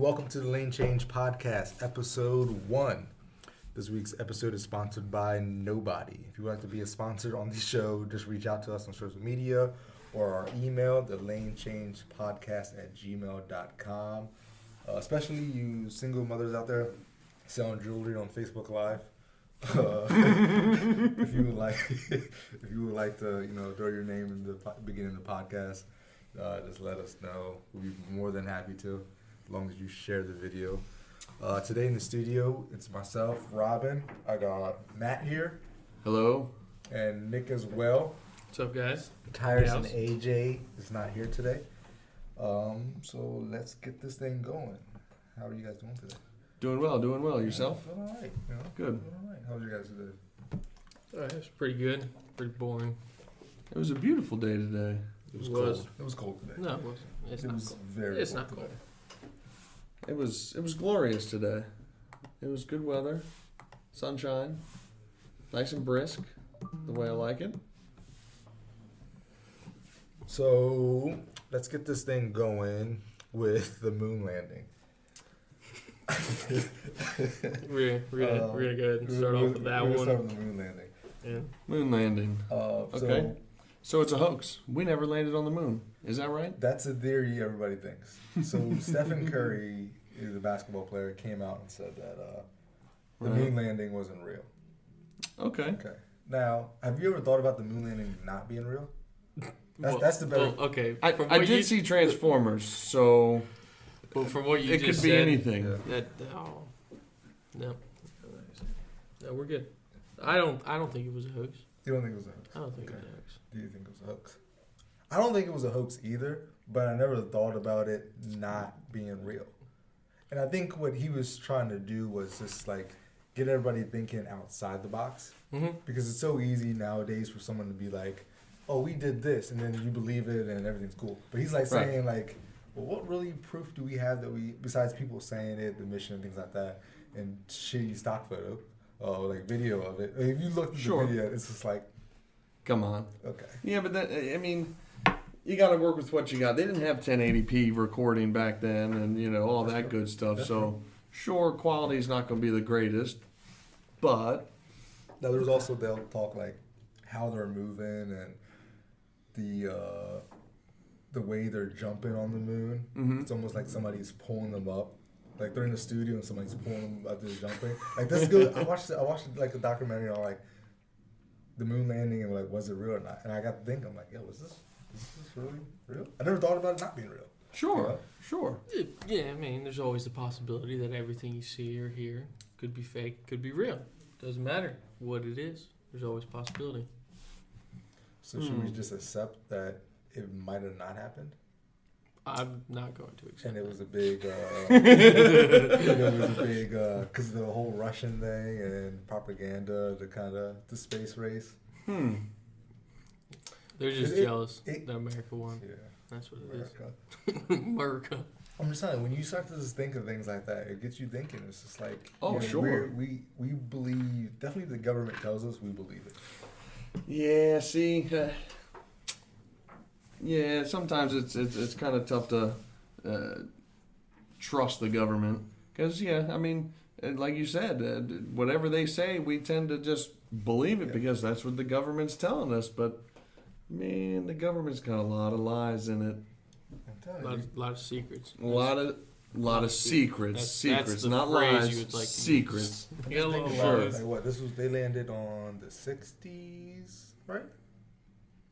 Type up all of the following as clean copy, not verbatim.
welcome to the Lane Change Podcast, episode 1. This week's episode is sponsored by Nobody. If you would like to be a sponsor on the show, just reach out to us on social media or our email, thelanechangepodcast@gmail.com. Especially you single mothers out there selling jewelry on Facebook Live. If you would like to, throw your name in the beginning of the podcast, just let us know. We'll be more than happy to, as long as you share the video. Today in the studio, it's myself, Robin. I got Matt here. Hello. And Nick as well. What's up, guys? Tiresome AJ is not here today. So let's get this thing going. How are you guys doing today? Doing well. Yourself? Doing all right. Good. Doing all right. How was your guys today? It was pretty good. Pretty boring. It was a beautiful day today. It was cold. It was cold today. No, it wasn't. It's It not was cold. very It's cold not cold. today. It was glorious today. It was good weather, sunshine, nice and brisk, the way I like it. So let's get this thing going with the moon landing. We're gonna go ahead and start off with that We're gonna one. start with the moon landing. Yeah. Moon landing. Okay. So it's a hoax. We never landed on the moon. Is that right? That's a theory everybody thinks. So Stephen Curry, is a basketball player, came out and said that the Right. moon landing wasn't real. Okay. Okay. Now, have you ever thought about the moon landing not being real? That's the better. Well, okay. I From what you- did see Transformers, so But from what you it just could be said, anything. Yeah. No, we're good. I don't think it was a hoax. You don't think it was a hoax? I don't think Okay. it was a hoax. Do you think it was a hoax? I don't think it was a hoax either, but I never thought about it not being real. And I think what he was trying to do was just like get everybody thinking outside the box. Mm-hmm. Because it's so easy nowadays for someone to be like, oh, we did this, and then you believe it and everything's cool. But he's like Right. saying like, well, what really proof do we have that besides people saying it, the mission and things like that, and shitty stock photo, like video of it. If you look at Sure. the video, it's just like, Come on. okay. Yeah, but you got to work with what you got. They didn't have 1080p recording back then, and all That's that true. good stuff. That's So, sure, quality's not going to be the greatest, but Now there's also they'll talk like how they're moving and the way they're jumping on the moon. Mhm. It's almost like somebody's pulling them up. Like they're in the studio and somebody's pulling them up, they're jumping. Like this is good. I watched like a documentary on like the moon landing and like was it real or not? And I got to think, I'm like, yo, is this really real? I never thought about it not being real. sure. Yeah, I mean, there's always the possibility that everything you see or hear could be fake, could be real. Doesn't matter what it is. There's always a possibility. So should we just accept that it might have not happened? I'm not going to accept And it that. was a big, because the whole Russian thing and propaganda, the space race. They're just It- jealous it- that America won. Yeah, That's what it is. America. America. I'm just saying, when you start to just think of things like that, it gets you thinking. It's just like, Oh, sure. we believe, definitely the government tells us we believe it. Yeah, see, sometimes it's kind of tough to trust the government because, like you said, whatever they say, we tend to just believe it because that's what the government's telling us. But man, the government's got a lot of lies in it, I'm telling you. Lot of secrets. a lot of secrets, That's the not phrase lies, you would like to secrets. You got a Think little about Sure. it, like what, they landed on the 60s, right? I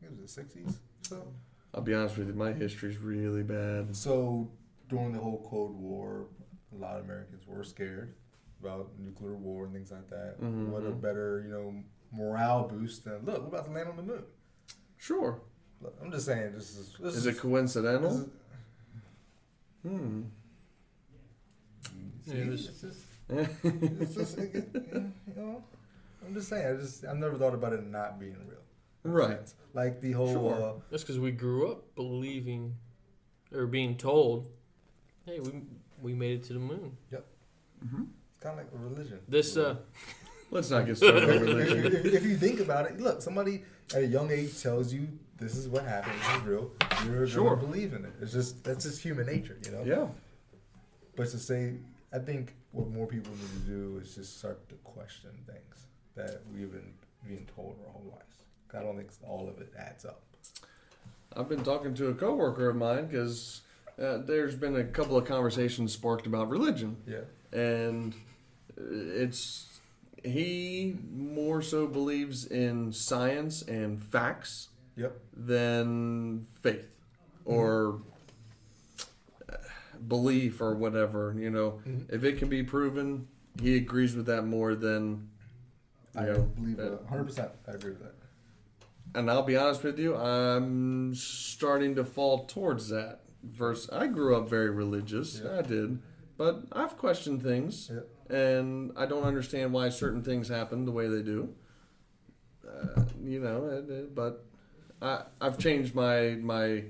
think it was the 60s, so. I'll be honest with you, my history's really bad. So during the whole Cold War, a lot of Americans were scared about nuclear war and things like that. Mhm. What a better, morale boost than look, we're about to land on the moon. Sure. Look, I'm just saying, this Is it this coincidental? is- Yeah, it was- it's just, I'm just saying, I've never thought about it not being real. Right. Like the whole, Sure. That's because we grew up believing or being told, hey, we made it to the moon. it's kind of like a religion. This Let's not get started on religion. if you think about it, look, somebody at a young age tells you this is what happened, this is real. You're Sure. gonna believe in it. That's just human nature, Yeah. But to say, I think what more people need to do is just start to question things that we've been being told our whole lives. I don't think all of it adds up. I've been talking to a coworker of mine because there's been a couple of conversations sparked about religion, Yeah. and he more so believes in science and facts Yep. than faith or belief or whatever. You know, if it can be proven, he agrees with that more than. I believe 100%. I agree with that. And I'll be honest with you, I'm starting to fall towards that. I grew up very religious, Yeah. I did, but I've questioned things, Yeah. and I don't understand why certain things happen the way they do. But I've changed my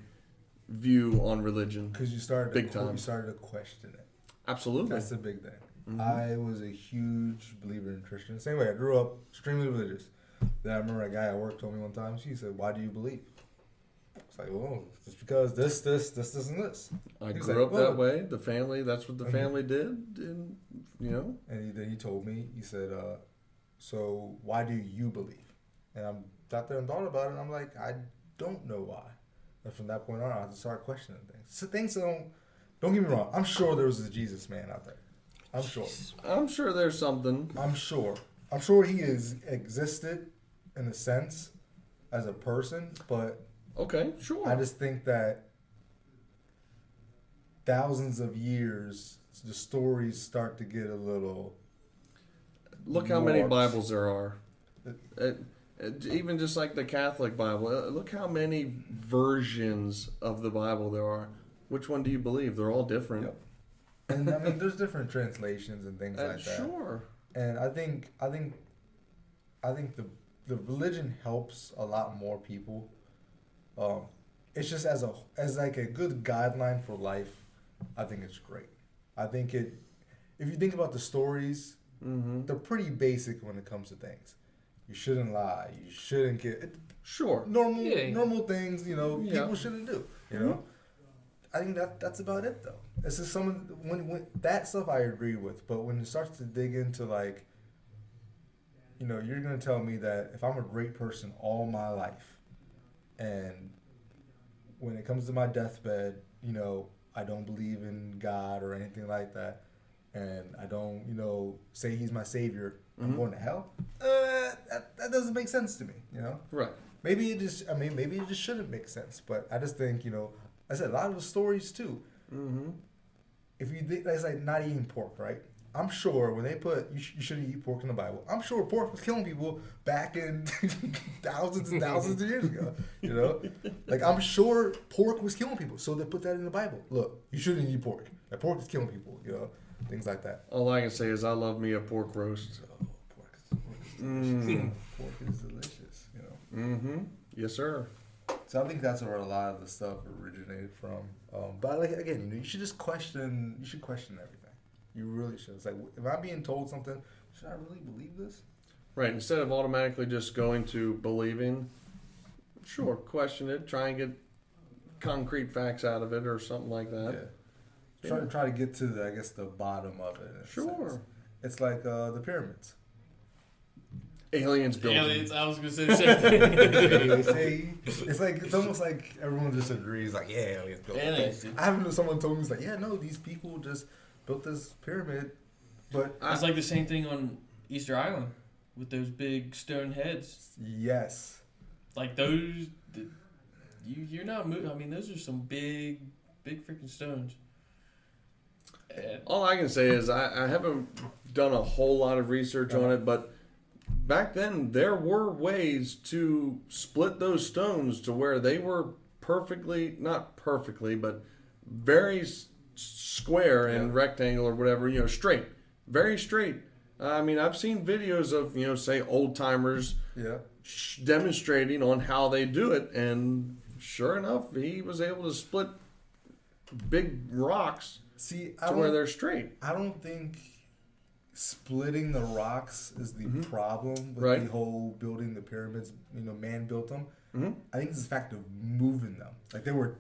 view on religion. Because you started Big time. You started to question it. Absolutely. That's the big thing. I was a huge believer in Christian. Same way, I grew up extremely religious. Then I remember a guy at work told me one time, she said, "Why do you believe?" It's like, well, just because this, and this. I He was grew like, up "Well." that way. The family, that's what the family did, and And then he told me, he said, "So why do you believe?" And I'm sat there and thought about it, and I'm like, I don't know why. And from that point on, I had to start questioning things. So things don't get me wrong. I'm sure there was a Jesus man out there. I'm sure. I'm sure there's something. I'm sure he has existed in a sense as a person, but Okay, sure. I just think that thousands of years, the stories start to get a little. Look how many warped. Bibles there are. Even just like the Catholic Bible, look how many versions of the Bible there are. Which one do you believe? They're all different. Yep. And I mean, there's different translations and things like that. Sure. And I think the religion helps a lot more people. It's just as like a good guideline for life. I think it's great. I think if you think about the stories, they're pretty basic when it comes to things. You shouldn't lie. You shouldn't get Sure. normal things. Yeah. People shouldn't do. I think that's about it though. It's just when that stuff I agree with, but when it starts to dig into like, you're gonna tell me that if I'm a great person all my life, and when it comes to my deathbed, I don't believe in God or anything like that, and I don't, say He's my savior, I'm going to hell. That doesn't make sense to me, Right. Maybe it just shouldn't make sense, but I just think, I said a lot of the stories too. If you think that's like not eating pork, right? I'm sure when they put you shouldn't eat pork in the Bible, I'm sure pork was killing people back in thousands and thousands of years ago. Like I'm sure pork was killing people, so they put that in the Bible. Look, you shouldn't eat pork. That pork is killing people. Things like that. All I can say is I love me a pork roast. Oh, pork is delicious. Pork is delicious. Yes, sir. So I think that's where a lot of the stuff originated from. But like again, you should just question. You should question everything. You really should. It's like, if I'm being told something, should I really believe this? Right. Instead of automatically just going to believing, sure, question it. Try and get concrete facts out of it or something like that. Yeah. Try to get to the bottom of it. in a Sure. sense. It's like the pyramids. Aliens built them. Aliens, I was gonna say the same thing. They say it's almost like everyone just agrees. Like, yeah, aliens built it. Aliens did. I haven't. Someone told me it's like, yeah, no, these people just built this pyramid, but It's like the same thing on Easter Island with those big stone heads. yes, Like those, you're not moving. I mean, those are some big freaking stones. All I can say is I haven't done a whole lot of research on it, but back then there were ways to split those stones to where they were not perfectly, but very square and rectangle or whatever, straight, very straight. I mean, I've seen videos of, say old timers demonstrating on how they do it. And sure enough, he was able to split big rocks to where they're straight. I don't think splitting the rocks is the problem with Right. the whole building the pyramids. Man built them. I think it's the fact of moving them. Like they were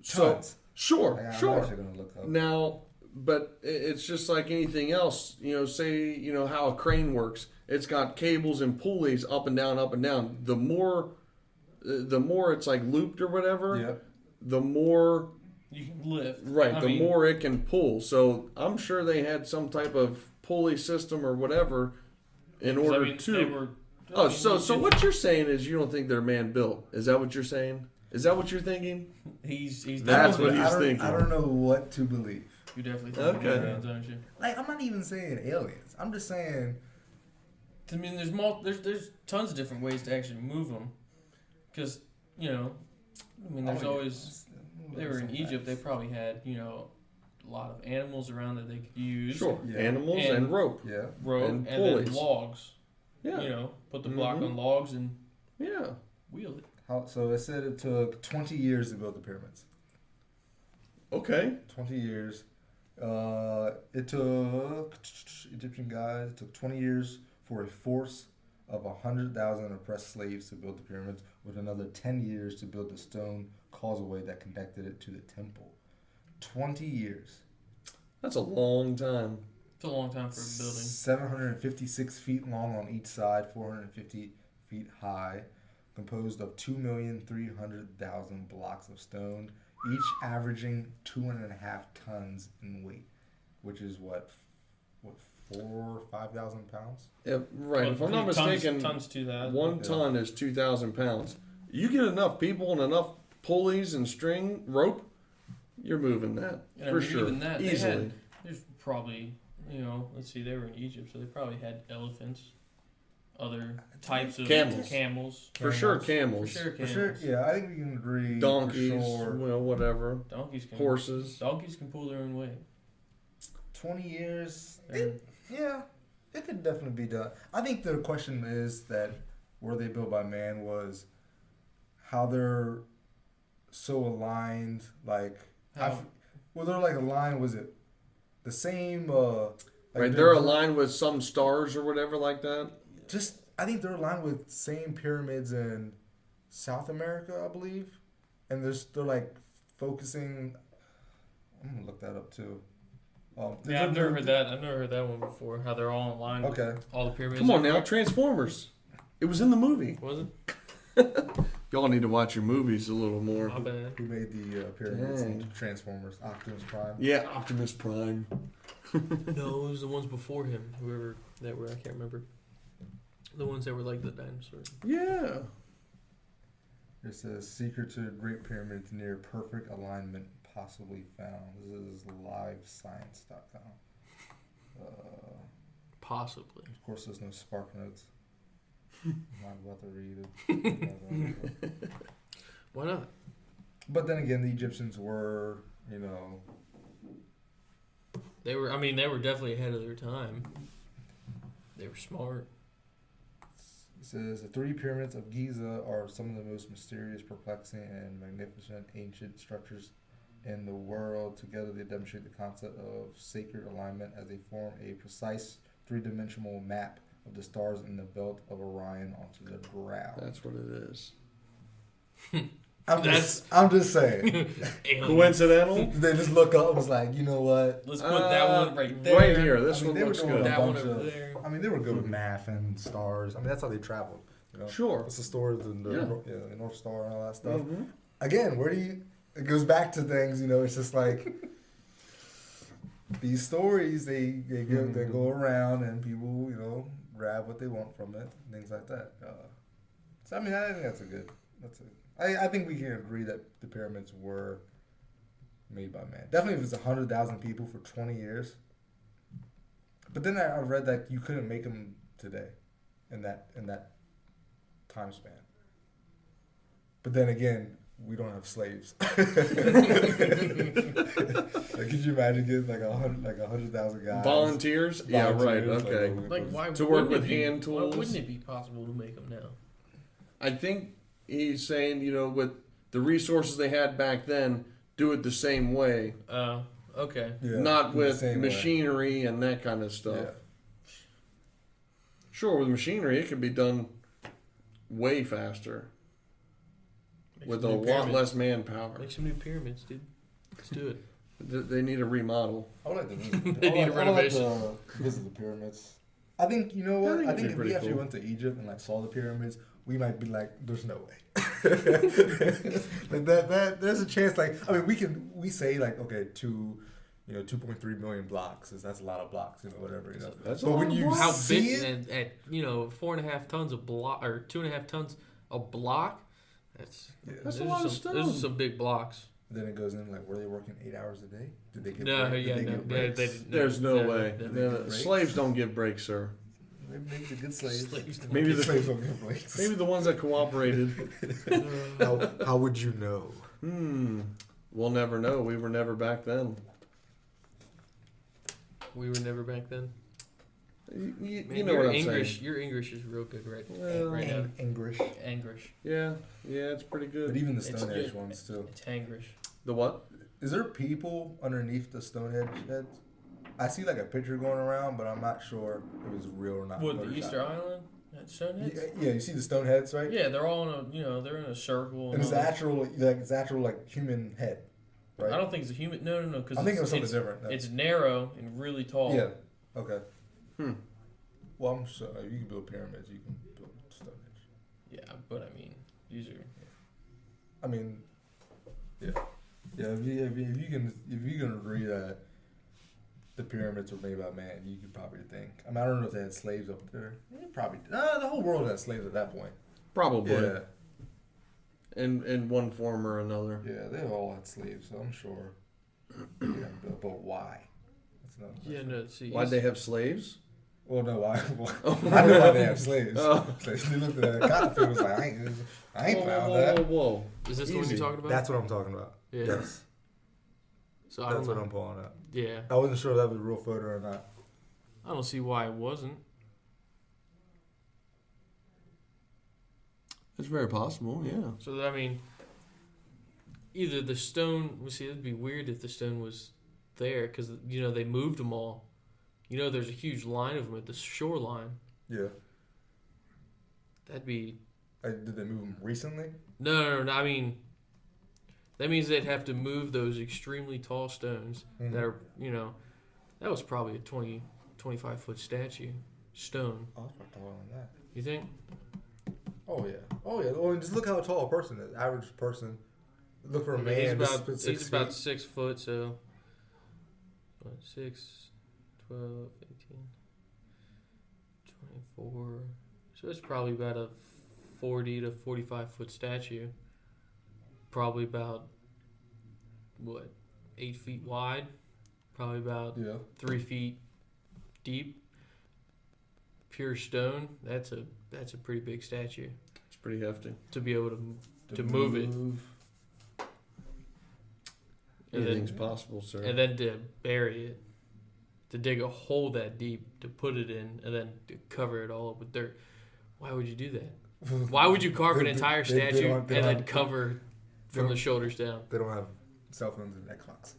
tons. Sure, I'm sure. actually gonna look up. Now, but it's just like anything else. Say how a crane works. It's got cables and pulleys up and down, up and down. The more it's like looped or whatever, Yep. the more You can lift. right, I the mean, more it can pull. So I'm sure they had some type of pulley system or whatever in 'cause, order I mean, to. They were, Oh, so what you're saying is you don't think they're man built? Is that what you're saying? Is that what you're thinking? He's That's what definitely- he's thinking. I don't know what to believe. You definitely think Okay. aliens, aren't you? Like, I'm not even saying aliens. I'm just saying. I mean, there's tons of different ways to actually move them, because there's always. They were in Egypt. They probably had a lot of animals around that they could use. Sure. Yeah. Animals and, And- rope. Yeah. Rope And and then pulleys. logs. Yeah. Put the block Mhm. on logs and Yeah. wheel it. So it said it took 20 years to build the pyramids. Okay. 20 years. It took Egyptian guys. It took 20 years for a force of 100,000 oppressed slaves to build the pyramids, with another 10 years to build the stone causeway that connected it to the temple. 20 years. That's a long time. It's a long time for a building. 756 feet long on each side, 450 feet high, composed of 2,300,000 blocks of stone, each averaging 2.5 tons in weight, which is what 4,000 or 5,000 pounds? Yeah, right. Well, If I'm not mistaken, tons to that. 1 Yeah. ton is 2,000 pounds. You get enough people and enough pulleys and string, rope, you're moving that And I for mean, sure. even that, they Easily. had- There's probably let's see, they were in Egypt, so they probably had elephants, other types of Camels. For sure, For camels. sure, For camels. sure, yeah, I think we can agree. Donkeys, For sure. well, whatever. Donkeys can Horses. Donkeys can pull their own weight. 20 years. And Yeah, it could definitely be done. I think the question is that were they built by man was how they're so aligned. Like, how, well, they're like aligned. Was it the same? Right, they're aligned with some stars or whatever like that. Just, I think they're aligned with same pyramids in South America, I believe, and they're like focusing. I'm gonna look that up too. yeah, I've never heard that. I've never heard that one before. How they're all in line. with Okay. All the pyramids. Come on now, everywhere. Transformers. It was in the movie. Was it? Y'all need to watch your movies a little more. My bad. Who made the pyramids Dang. and Transformers? Optimus Prime. Yeah, Optimus Prime. No, it was the ones before him. Whoever that were, I can't remember. The ones that were like the dinosaurs. Yeah. It says secret to Great Pyramids near perfect alignment possibly found. This is livescience.com. Possibly. Of course, there's no Spark Notes. I'm not about to read it. Why not? But then again, the Egyptians were, They were. I mean, they were definitely ahead of their time. They were smart. it says the 3 pyramids of Giza are some of the most mysterious, perplexing, and magnificent ancient structures in the world. Together, they demonstrate the concept of sacred alignment as they form a precise 3-dimensional map of the stars in the belt of Orion onto the ground. That's what it is. I'm just saying. Coincidental? They just look up and was like, you know what? Let's put that one right there. Right here. This I mean, one they were looks doing good. That one bunch over of- there. I mean, they were good with math and stars. I mean, that's how they traveled. Sure. What's the stars and the, Yeah. the North Star and all that stuff. Mhm. Again, where do you? It goes back to things. It's just like these stories. They go around and people grab what they want from it. Things like that. So I mean, I think that's a good. I think we can agree that the pyramids were made by man. Definitely, if it's 100,000 people for 20 years. But then I read that you couldn't make them today, in that time span. But then again, we don't have slaves. Like, could you imagine getting like 100,000 guys? Volunteers? Yeah, right. Volunteers, Okay. Like, why To work wouldn't it with be- hand tools? Why wouldn't it be possible to make them now? I think he's saying, with the resources they had back then, do it the same way. Okay. Yeah, Not the with same way. machinery and that kind of stuff. Yeah. Sure, with machinery, it could be done way faster Make with a some new lot pyramids. less manpower. Make some new pyramids, dude. Let's do it. They need a remodel. I would like to visit. They need a renovation. I would like to visit the pyramids. I think you know what? I think I it'd think be if pretty we actually cool. went to Egypt and like saw the pyramids, we might be like, "There's no way." Like that there's a chance. Like I mean, we say like okay, 2.3 million blocks. That's a lot of blocks, whatever. That's a But lot when of you blocks. How see big it, at 4.5 tons of block or 2.5 tons a block? That's That's a those lot are of some, Those stone. are some big blocks. then it goes in like, were they working 8 hours a day? Did they get No, break? yeah, Did they no, get yeah, breaks? they didn't. There's no No, way. no, they No, get breaks? slaves don't give breaks, sir. Maybe the good slaves. Maybe the slaves don't get breaks. maybe the ones that cooperated. How would you know? We'll never know. We were never back then. We were never back then. You Man, know your what I'm English, saying? Your English is real good right Well, now. English. English. Yeah, it's pretty But good. even the It's Stone Age good. ones too. It's English. The what? Is there people underneath the Stonehenge heads? I see like a picture going around, but I'm not sure if it's real or not. What, the Photoshopped. Easter Island? At Stonehenge? Yeah, you see the stone heads, right? Yeah, they're all in they're in a circle. And it's all that. the actual like human head, right? I don't think it's a human. No, because I'm thinking of something different. It's narrow and really tall. Yeah. Okay. Hmm. Well, I'm sure if you can build pyramids, you can build Stonehenge. Yeah, but I mean, these are. I mean, yeah. If you can agree that the pyramids were made by man, you could probably think. I mean, I don't know if they had slaves up there. Probably. The whole world had slaves at that point. Probably. Yeah. In one form or another. Yeah, they all had slaves, so I'm sure. Yeah, but why? That's not. Yeah, no. See, Why'd they have slaves? Well, no, why? I know why they have slaves. Oh. So they looked at that cotton field and was like, I ain't found that. Whoa. Is this the one Easy. you're talking about? That's what I'm talking about. Yeah. Yes. So I don't That's what know. I'm pulling up. Yeah, I wasn't sure if that was a real photo or not. I don't see why it wasn't. It's very possible, yeah. So I mean, either the stone. Well, see, it'd be weird if the stone was there because they moved them all. There's a huge line of them at the shoreline. Yeah. That'd be Did they move them recently? no. I mean, that means they'd have to move those extremely tall stones Mhm. that are that was probably a 20, 25 foot stone. Oh, that's not taller than that. You think? Oh yeah. Oh, and just look how tall a person is. Average person. Look for a man. He's that's about 6 he's about feet. 6 foot, so 6, 12, 18, 24. So it's probably about a 40 to 45 foot statue. Probably about 8 feet wide. Probably about Yeah. 3 feet deep. Pure stone. That's a pretty big statue It's pretty hefty. to be able to move it. And Anything's then, possible, sir. and then to bury it, to dig a hole that deep, to put it in, and then to cover it all up with dirt. Why would you do that? Why would you carve an entire They statue don't- they and don't- then cover from the shoulders down? They don't have cell phones and Xbox.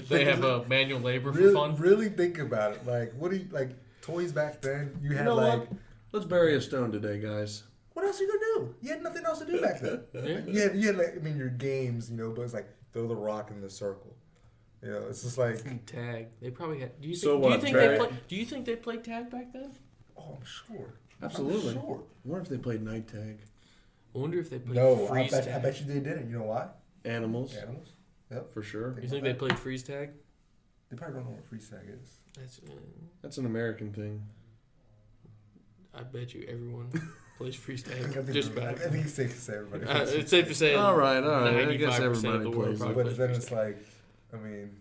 They have a manual labor for really, fun. really think about it. Like, what do you like? Toys back then, you had know like. what? Let's bury a stone today, guys. What else are you gonna do? You had nothing else to do back then. Yeah. You had like, I mean, your games, but it's like throw the rock in the circle. It's just like. Tag. They probably had. Do you think? So do you what, think Barry? Do you think they played tag back then? Oh, I'm sure. Absolutely. I'm sure. I wonder if they played night tag. I wonder if they played No, I freeze bet, tag. I bet you they didn't. You know why? Animals, Animals. for sure. You think they played freeze tag? They probably don't know what freeze tag is. That's an American thing. I bet you everyone plays freeze I think tag. Just about. I think it's safe to say everybody. It's safe to say. All right. I guess 95% of everybody the world plays probably it. But plays then freeze it's tag. like, I mean,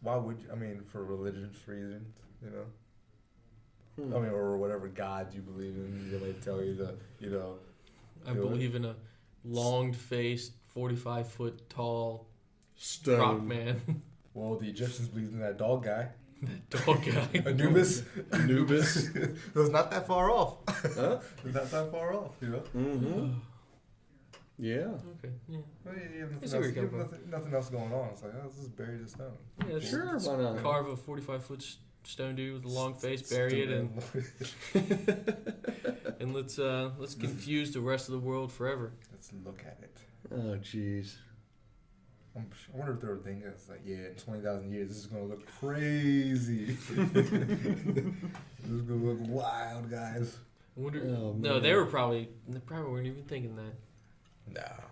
why would you? I mean, for religious reasons, I mean, or whatever God you believe in, they may tell you to, I do it. believe in a long-faced, 45-foot tall Stone. rock man. Well, the Egyptians believed in that dog guy, Dog guy. Anubis. Anubis. It was not that far off. Huh? It was not that far off, Mm-hmm. Yeah. Okay. Yeah. Well, you have I see where you're coming nothing else going on. It's like, let's just bury the stone. Yeah. let's Sure, why not? Carve a 45-foot stone dude with a long face, bury it, and let's confuse the rest of the world forever. Let's look at it. Oh, jeez. I wonder if they were thinking, it's like, yeah, in 20,000 years, this is going to look crazy. This is going to look wild, guys. I wonder, Oh, no, man. they probably weren't even thinking that. Nah.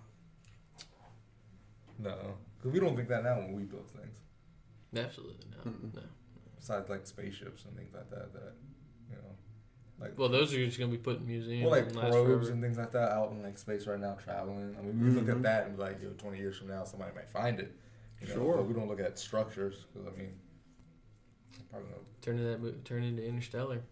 No. Because we don't think that now when we build things. Absolutely no. Mm-mm. No. Besides, like, spaceships and things like that, you know. Like, Well, those are just gonna be put in museums. well, like and last probes forever. and things like that out in like space right now, traveling. I mean, we look at Mhm. that and be like, yo, 20 years from now, somebody might find it. You know? Sure. But we don't look at structures because I mean, probably not. Turn into Interstellar.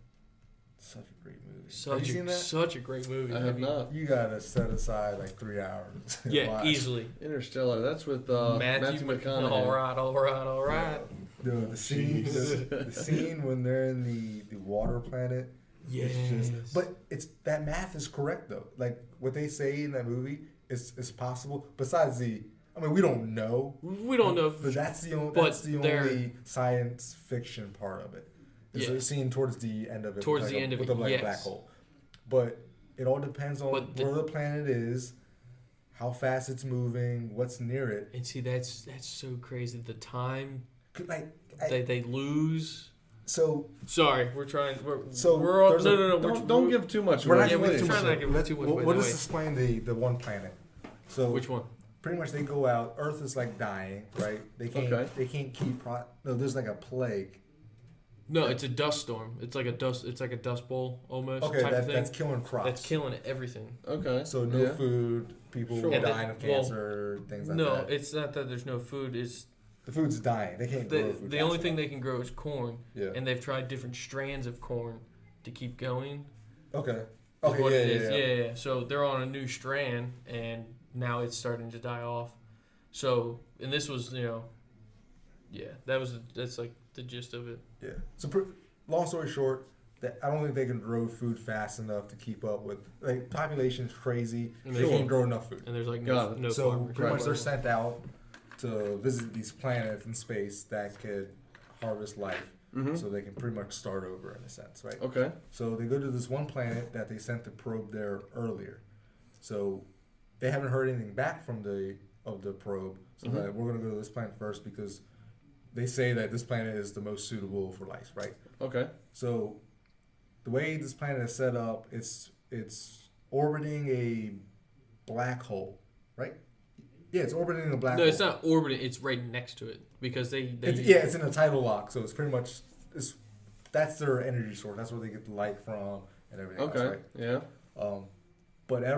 Such a great movie. Have Such you seen that? such a great movie. I have not. You gotta set aside like 3 hours. to Yeah, watch. easily. Interstellar. That's with Matthew McConaughey. All right. Dude, the scene, the scene when they're in the water planet. Yes. It's just, but it's that math is correct though. Like what they say in that movie is possible. Besides I mean, we don't know. We don't know. But that's the only. But That's the they're- only science fiction part of it. Is Yeah. the scene towards the end of it. Towards with the end of with it, like yes. a black hole. But it all depends on But where the planet is, how fast it's moving, what's near it. And see, that's so crazy. The time 'Cause, like, they lose. so Sorry, we're trying. So we're all, there's no, a- no, no. Don't give too much we're away. not Yeah, gonna we're get too trying much. not to give Let's- too much we'll away, we'll no just way. explain the one planet. So Which one? pretty much they go out. Earth is like dying, right? They can't. Okay. They can't keep. No, there's like a plague. No, it's a dust storm. It's like a dust bowl almost Okay, type of thing. that's killing crops. That's killing everything. Okay. So no Yeah. food, people Sure. And dying of well, cancer, things like No, that. it's not that there's no food. It's The food's dying. They can't grow food. the fast only thing enough. they can grow is corn, Yeah. and they've tried different strands of corn to keep going. Okay. is Okay. what Yeah, it yeah, is. yeah. Yeah. So they're on a new strand, and now it's starting to die off. So, and this was, that's like the gist of it. Yeah. So, long story short, that I don't think they can grow food fast enough to keep up with. Like, population's crazy. And They Sure. can't grow enough food. And there's like Got no, it. no So farmers. pretty much Right. they're sent out to visit these planets in space that could harvest life. Mm-hmm. So they can pretty much start over in a sense, right? Okay. So they go to this one planet that they sent the probe there earlier. So they haven't heard anything back from the probe. So Mhm. that we're gonna go to this planet first because they say that this planet is the most suitable for life, right? Okay. So the way this planet is set up, it's orbiting a black hole, right? Yeah, it's orbiting a black No, hole. it's not orbiting. It's right next to it because they It's in a tidal lock, so it's pretty much that's their energy source. That's where they get the light from and everything Okay. else, right? Yeah. But I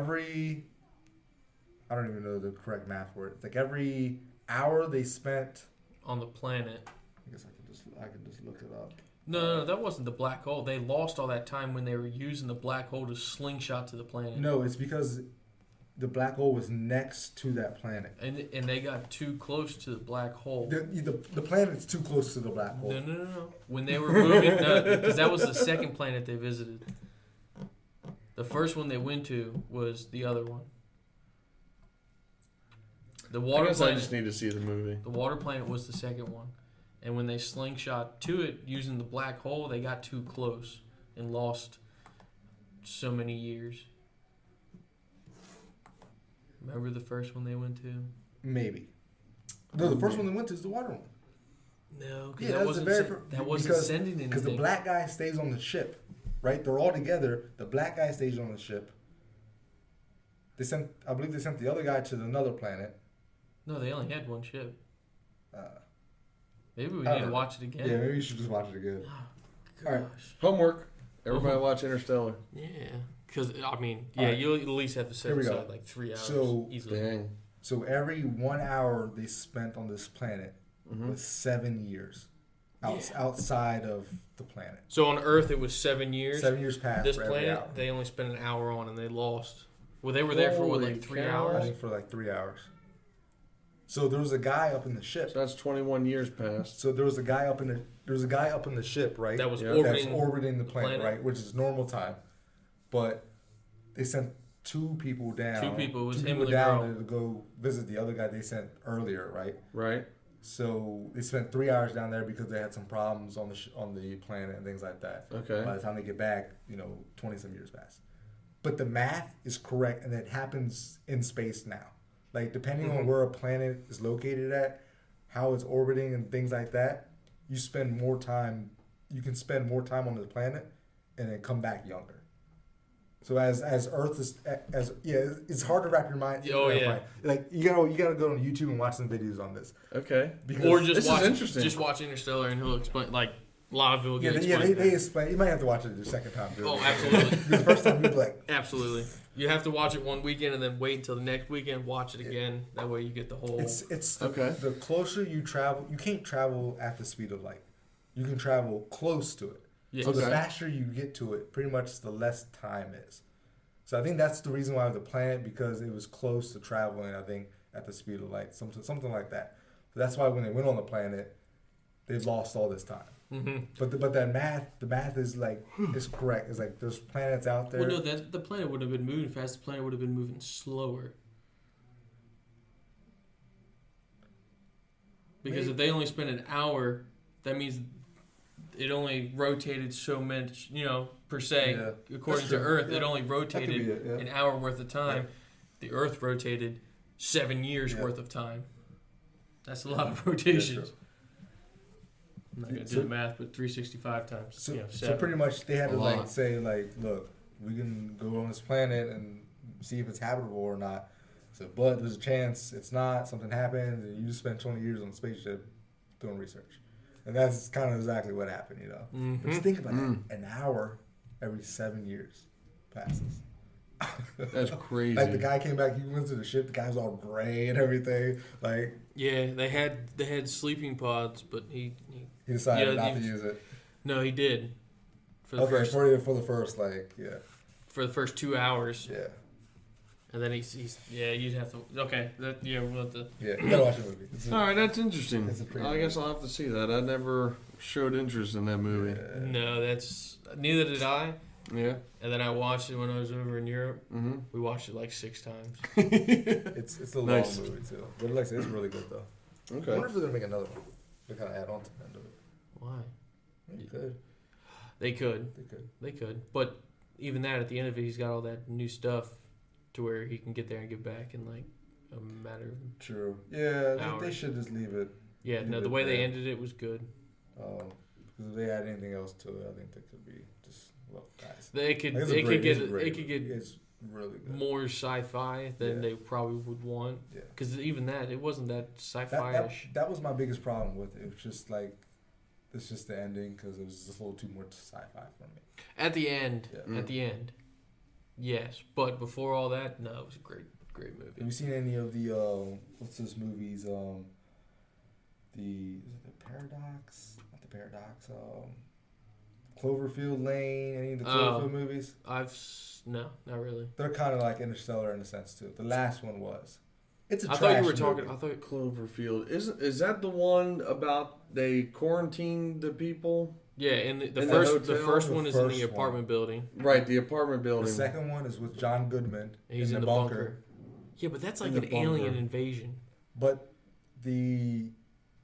don't even know the correct math for it. It's like every hour they spent. on the planet. I guess I could just look it up. No, that wasn't the black hole. They lost all that time when they were using the black hole to slingshot to the planet. No, it's because the black hole was next to that planet. And they got too close to the black hole. The planet's too close to the black hole. No. When they were moving, because that was the second planet they visited. The first one they went to was the other one. The I water guess I planet. just need to see the movie. The water planet was the second one. And when they slingshot to it using the black hole, they got too close and lost so many years. Remember the first one they went to? Maybe. No, the first one they went to is the water one. No, because Yeah, that that's wasn't the very that wasn't sending anything. Because the black guy stays on the ship, right? They're all together. The black guy stays on the ship. I believe they sent the other guy to another planet. No, they only had one ship. Uh, Maybe we I need don't to know. watch it again. yeah, maybe you should just watch it again. Oh, All right. gosh. Homework. Everybody watch Interstellar. Yeah. Because, I mean, All yeah, right. you'll at least have to set Here we go. aside like 3 hours So- easily. Dang. So every 1 hour they spent on this planet Mm-hmm. was 7 years Yeah. outside of the planet. So on Earth, it was 7 years. 7 years passed This for every planet, hour. they only spent an hour on and they lost. Well, they were there for what, Holy like 3 cow. I hours? think for like 3 hours. So there was a guy up in the ship. So that's 21 years past. So there was a guy up in the ship, right? That was Yeah. that's orbiting. orbiting the planet, planet. right? Which is normal time. But they sent two people down. Two people, it was two him people and the down girl. to go visit the other guy they sent earlier, right? Right. So they spent 3 hours down there because they had some problems on the planet and things like that. Okay. By the time they get back, 20 some years pass. But the math is correct, and it happens in space now. like depending on where a planet is located at, how it's orbiting and things like that, you can spend more time on the planet and then come back younger. So as Earth is it's hard to wrap your mind. Oh yeah. Like you gotta go on YouTube and watch some videos on this. Okay. Or just this watch is interesting. just watch Interstellar and he'll explain like a lot of it will get Yeah, explained. they explain. You might have to watch it the second time. Too. Oh, absolutely. Because the first time you'd be like, Absolutely. You have to watch it one weekend and then wait until the next weekend, watch it again. That way you get the whole. it's Okay. The closer you travel, you can't travel at the speed of light. You can travel close to it. Yeah. So the Okay. faster you get to it, pretty much the less time is. So I think that's the reason why the planet, because it was close to traveling, I think, at the speed of light, something like that. So that's why when they went on the planet, they've lost all this time. Mm-hmm. But the math is like is correct. It's like there's planets out there. Well, no, the planet wouldn't have been moving fast. The planet would have been moving slower. Because if they only spent an hour, that means it only rotated so much, per se. Yeah. According That's to true. Earth, Yeah. it only That could rotated be it, yeah. an hour worth of time. Yeah. The Earth rotated 7 years Yeah. worth of time. That's a lot of Yeah, rotations. true. I'm not going to So- do the math, but 365 times. So, so 7. pretty much they had A to lot. like say like, look, we can go on this planet and see if it's habitable or not. So, but there's a chance it's not. Something happens, and you just spend 20 years on a spaceship doing research, and that's kind of exactly what happened, But Mm-hmm. just think about it: an hour every 7 years passes. That's crazy. Like the guy came back, he went to the ship. The guy's all gray and everything. Like Yeah, they had sleeping pods, but he he decided Yeah, not to he- use it. no, he did for the Okay, first for the first for the first 2 hours, yeah. and then he's you'd have to we'll have to. Yeah, you gotta watch the movie. It's a- All right, that's interesting. It's a pretty I guess I'll have to see that. I never showed interest in that movie. yeah. No, that's neither did I. Yeah. And then I watched it when I was over in Europe. Mm-hmm. We watched it like 6 times. It's a Nice. long movie too. But like I said, it's really good though. I Okay. wonder if they're gonna make another one. They kind of add on to the end of it. Why? They could. They could, They could. they could, but even that at the end of it, he's got all that new stuff to where he can get there and get back in like a matter of. True. Yeah, they Hours. should just leave it. Yeah, no, Leave the it way they there. ended it was good. Because if they add anything else to it, I think they could be just guys. They could Like, it's a it great- could get it's a great it could movie. get It's really good. more sci-fi than Yeah. they probably would want. Yeah. Because even that, it wasn't that That, sci-fi-ish. that was my biggest problem with it. It was just like, it's just the ending because it was just a little too much sci-fi for me. At the end, Yeah. at the end, yes. But before all that, no, it was a great movie. Have you seen any of the what's this movies? Is it the Paradox? Not the Paradox. Cloverfield Lane. Any of the Cloverfield movies? No, not really. They're kind of like Interstellar in a sense too. The last one was. It's a I trash thought you were talking. movie. I thought Cloverfield. Is that the one about they quarantined the people? yeah. And the In the first the hotel? first The one is in first the one. apartment building. Right, the apartment The building. second one is with John Goodman. He's in the bunker. Yeah, but that's like In an the alien bunker. invasion. But the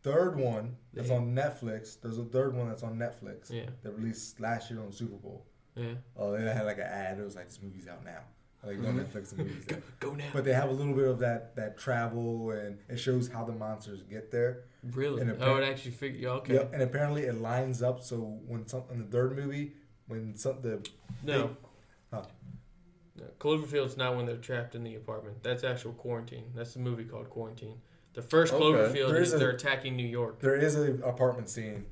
third one that's Yeah. on Netflix. There's a third one that's on Netflix Yeah, that released last year on Super Bowl. yeah. Oh, they had like an ad. It was like, this movie's out now. Like on Netflix, the movie's out. Go now. But they have a little bit of that travel, and it shows how the monsters get there. Really? and Oh, it actually figure. Okay. Yep. And apparently it lines up. So when in the third movie, when No. Huh. No, Cloverfield's not when they're trapped in the apartment. That's actual Quarantine. That's the movie called Quarantine. The first Okay. Cloverfield There is is they're attacking New York. there is an apartment scene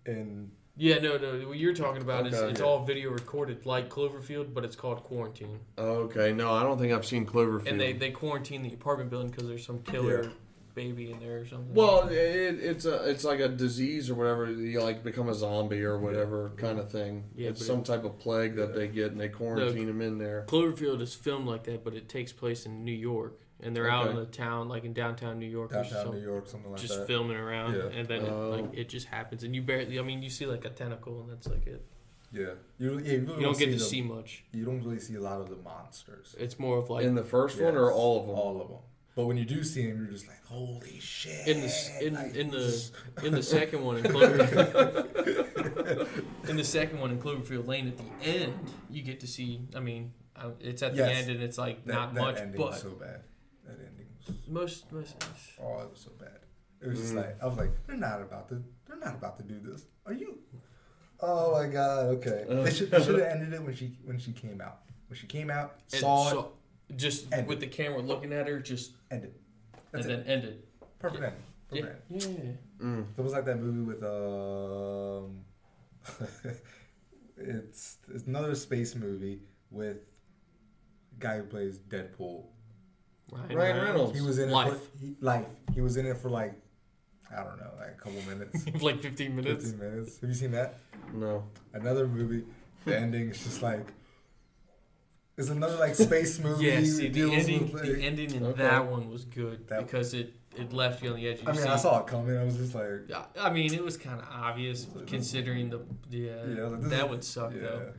in Yeah, no. What you're talking about is Okay. it's all video recorded like Cloverfield, but it's called Quarantine. Okay, no, I don't think I've seen Cloverfield. And they quarantine the apartment building because there's some killer Yeah. baby in there or something. Well, it's like a disease or whatever. You like become a zombie or whatever kind of thing. Yeah, it's but some type of plague that Yeah. they get and they quarantine them in there. Cloverfield is filmed like that, but it takes place in New York, and they're out in Okay. the town, like in downtown New York, or downtown some- New York, something like just that. filming around, Yeah. and then Oh. it just happens, and you barely. I mean, you see like a tentacle, and that's like it. Yeah. You really You don't get to them- see much. You don't really see a lot of the monsters. It's more of like In the first one or Yes, all of them? All of them. But when you do see them, you're just like, holy shit! in the Like, in this- the in the second one in Cloverfield. In the second one in Cloverfield Lane, at the end, you get to see. I mean, it's at the Yes. end, and it's like that, not that much, ending but was so bad. That ending was Most. Oh, it was so bad. It was just like I was like, they're not about to do this. Are you? Oh my god. Okay. They should have ended it when she came out. When she came out, saw it, just end with it. the camera looking at her, just end it. That's and it. then end it. Perfect ending. Yeah, Perfect ending. yeah. It was like that movie with it's another space movie with the guy who plays Deadpool. Ryan Reynolds. He was in Life. it for He was in it for like, I don't know, like a couple minutes. Like 15 minutes. 15 minutes. Have you seen that? No. Another movie. The ending is just like, it's another like space movie. Yeah, see, It the deals ending, with, the like- ending in Okay. that one was good That- because it left you on the edge. Of I your mean, seat. I saw it coming. I was just like, I mean, it was kind of obvious considering the like, that would suck though.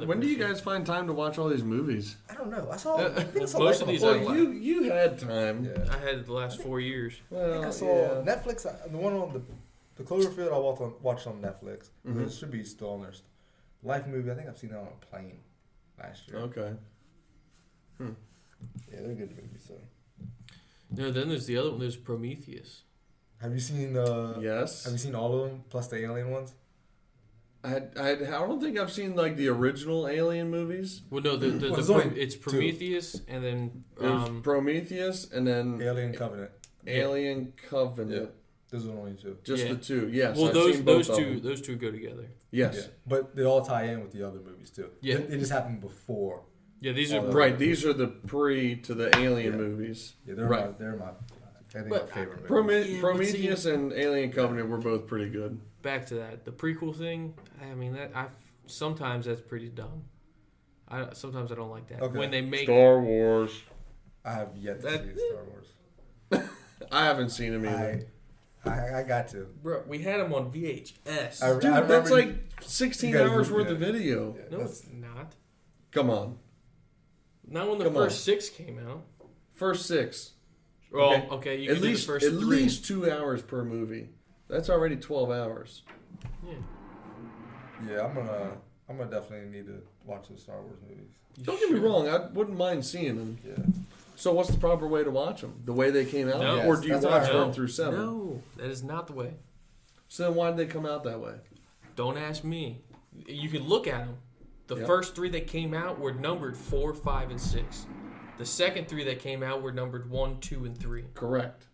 When do you guys find time to watch all these movies? I don't know. I saw. I think I saw Most like of these on- are Well, you had time. Yeah. I had it the last 4 years. I think I saw Netflix. The one on the Cloverfield I watched on Netflix. Mhm. It should be still on there. Life movie. I think I've seen that on a plane last year. Okay. Yeah, they're good movies. So, No, then there's the other one. There's Prometheus. have you seen? Yes. Have you seen all of them plus the alien ones? I don't think I've seen like the original Alien movies. Well, no, Well, there's only it's Prometheus and then It was Prometheus and then Alien Covenant. Alien Covenant. Those are the only two. Just Yeah. the two. Yes. well, I've those seen both those of two them. those two go together. Yes. Yeah. But they all tie in with the other movies too. Yeah. They just happened before. Yeah, these Oh, are Right. These are the pre to the Alien Yeah. movies. Yeah, they're Right. my I think But, my favorite movies. Yeah, but Prometheus and Alien Covenant were both pretty good. back to that. The prequel thing. I mean, sometimes that's pretty dumb. Sometimes I don't like that Okay. when they make. Star Wars. I have yet to That- see Star Wars. I haven't seen them either. I got to. Bro, we had them on VHS. I Dude, remember that's you- like 16 you guys hours did- worth yeah. of video. Yeah, no, that's- it's not. Come on. Not when the Come on. first 6 came out. First 6. Well, okay, you At can do least the first at 3. least 2 hours per movie. That's already 12 hours. Yeah. Yeah, I'm gonna definitely need to watch the Star Wars movies. You Don't get me should. wrong, I wouldn't mind seeing them. Yeah. So what's the proper way to watch them? The way they came out? No. Or do you Yes, watch that's No, 1 through 7? No, that is not the way. So then why did they come out that way? Don't ask me. You can look at them. The Yep. first 3 that came out were numbered 4, 5, and 6. The second 3 that came out were numbered 1, 2, and 3. Correct.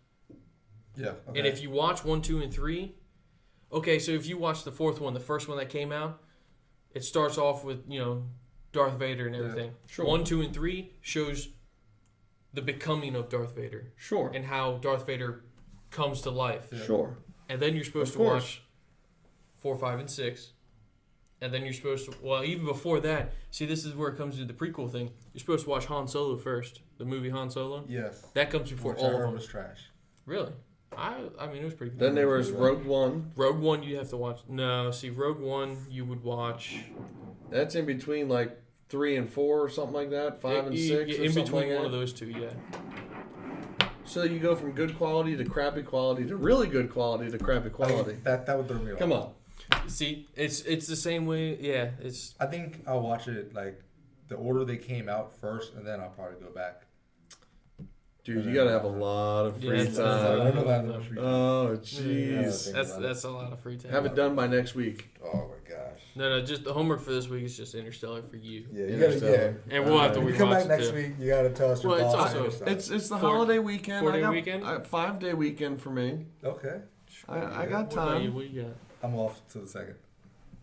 Yeah. Okay. And if you watch 1, 2, and 3, okay, so if you watch the 4th one, the first one that came out, it starts off with, Darth Vader and everything. Sure. 1, 2, and 3 shows the becoming of Darth Vader Sure. and how Darth Vader comes to life. Yeah. Sure. And then you're supposed Of to course. watch 4, 5, and 6. And then you're supposed to, well, even before that, see, this is where it comes to the prequel thing. You're supposed to watch Han Solo first, the movie Han Solo. yes. That comes before Which I all of heard them. was trash. Really? I mean, it was pretty good. Then there was Rogue One. Rogue One, you have to watch. No, see, Rogue One, you would watch. That's in between like 3 and 4 or something like that. 5 and 6 or in something between like one of that. those two, yeah. So you go from good quality to crappy quality to really good quality to crappy quality. That would throw me off. Come on. See, it's the same way. Yeah, it's I think I'll watch it like the order they came out first, and then I'll probably go back. Dude, you gotta have a lot of free Yeah, I that's- time. don't know if I have that much free time. Oh, Yeah, jeez. that's a lot of free time. Have it done by next week. Oh my gosh. No, just the homework for this week is just Interstellar for you. Yeah, you Interstellar. gotta. And we'll have to When rewatch you come back it next too. week, you gotta tell us your Well, it's thoughts. also- on yourself. It's the 4 holiday weekend. 4-day I got weekend? 5-day weekend for me. Okay. I got What about you? time. What you got? I'm off to the second.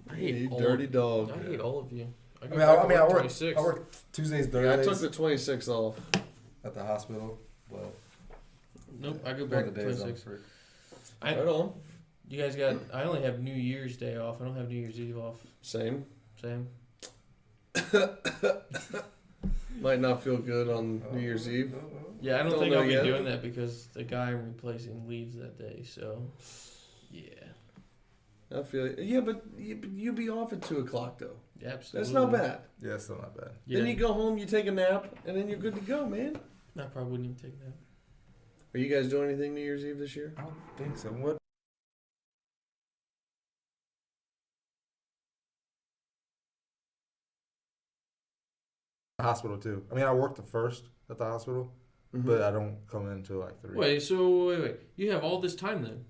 I You hate all dirty of, dog. I hate all of you. I go mean, back I to mean, work I work 26th. I work Tuesdays, Yeah, I took Thursdays the 26th off. at the hospital, but Nope, I go one back of to the days I'm 26. free. I, Right on. you guys got? I only have New Year's Day off. I don't have New Year's Eve off. Same. Same. Might not feel good on New Year's Eve. Yeah, I don't Don't think know I'll be yet. doing that because the guy I'm replacing leaves that day. So, yeah, I feel it. Yeah, but you be off at 2 o'clock though. absolutely. That's not bad. Yeah, it's still not bad. Yeah, Then you go home, you take a nap, and then you're good to go, man. I probably wouldn't even take that. Are you guys doing anything New Year's Eve this year? I don't think so. What? Hospital too. I mean, I worked the first at the hospital, but I don't come into like 3. Wait. You have all this time then?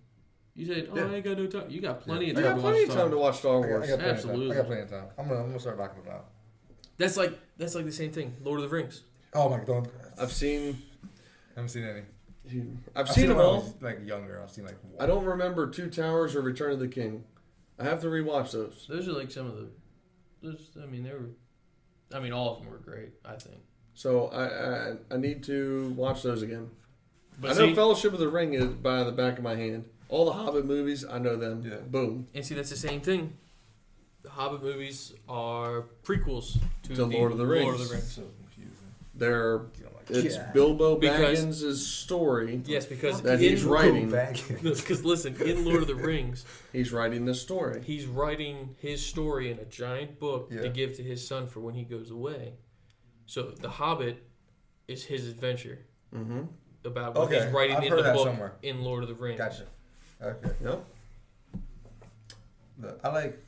You said, Yeah. I ain't got no time. You got plenty of You time got to watch plenty of Star time to Wars. watch Star I Wars. got plenty Absolutely. Of time. I got plenty of time. I'm gonna start knocking them out. That's like the same thing. Lord of the Rings. Oh my god! I've seen Haven't seen any. I've seen them when I all. was, like younger. I've seen like. I don't remember Two Towers or Return of the King. I have to rewatch those. Those are like some of the. All of them were great. I think. So I need to watch those again. But I know see, Fellowship of the Ring is by the back of my hand. All the Hobbit movies, I know them. Yeah. Boom. and see that's the same thing. The Hobbit movies are prequels to To Lord of the Rings. Lord of the Rings. So confusing. They're I'm like, it's yeah. Bilbo Because- Baggins' story Yes, because that he's in, writing. because listen, in Lord of the Rings, He's writing the story. he's writing his story in a giant book Yeah. to give to his son for when he goes away. So the Hobbit is his adventure Mm-hmm. about what Okay, he's writing I've in heard the that book somewhere. in Lord of the Rings. Gotcha. Okay. Yep. I like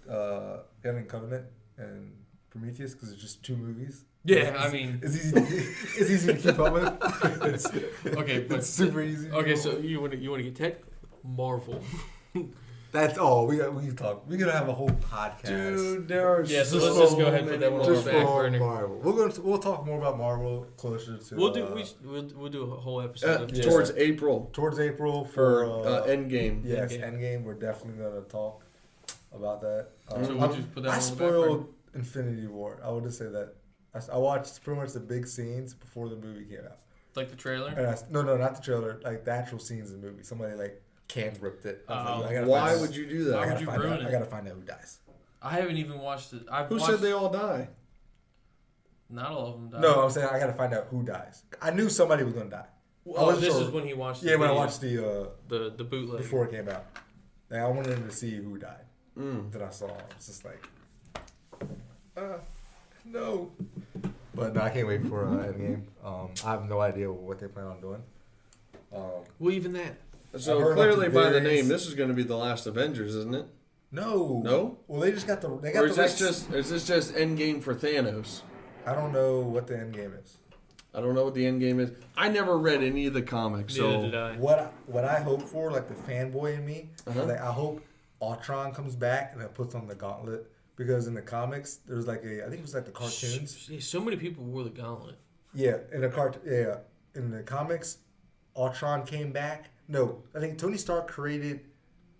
Alien Covenant and Prometheus because it's just 2 movies. Yeah, I mean, It's easy. It's easy to keep up with. It's, okay, but it's super easy. okay, so you want to get tech? Marvel. That's all we can talk. We're gonna have a whole podcast. Dude, there are Yeah, so so let's just go ahead and put many that one on more. just the back for burner. Marvel. We'll talk more about Marvel closer to. We'll do a whole episode of just Towards April towards April for for Endgame. yes, Endgame. Endgame. We're definitely gonna talk about that. So Mhm. we'll just put that I on the spoiled Infinity War. I would just say that. I watched pretty much the big scenes before the movie came out. like the trailer. And no, not the trailer. Like the actual scenes in the movie. Somebody like can ripped it. I was Oh. like, I gotta Why find out. would you do Why that? I would gotta you find ruin out. it? I gotta find out who dies. I haven't even watched it. Who said they all die? Not all of them died. No, I'm saying I gotta find out who dies. I knew somebody was gonna die. I Oh, wasn't this sure. is when he watched. Yeah, the when I video, watched the bootleg. before it came out. Like, I wanted to see who died. Mm. Then I saw. It's just like, no. But no, I can't wait for Endgame. I have no idea what they plan on doing. Well, even that. I've So heard clearly, about by the the various- name, this is going to be the last Avengers, isn't it? No. No? Well, they got Or the is rights. is this just Endgame for Thanos? I don't know what the end game is. I don't know what the Endgame is. I never read any of the comics, Neither did so I. What I hope for, like the fanboy in me, Uh-huh. is like I hope Ultron comes back and it puts on the gauntlet because in the comics there's like I think it was like the cartoons. So many people wore the gauntlet. Yeah, in the comics, Ultron came back. No, I think Tony Stark created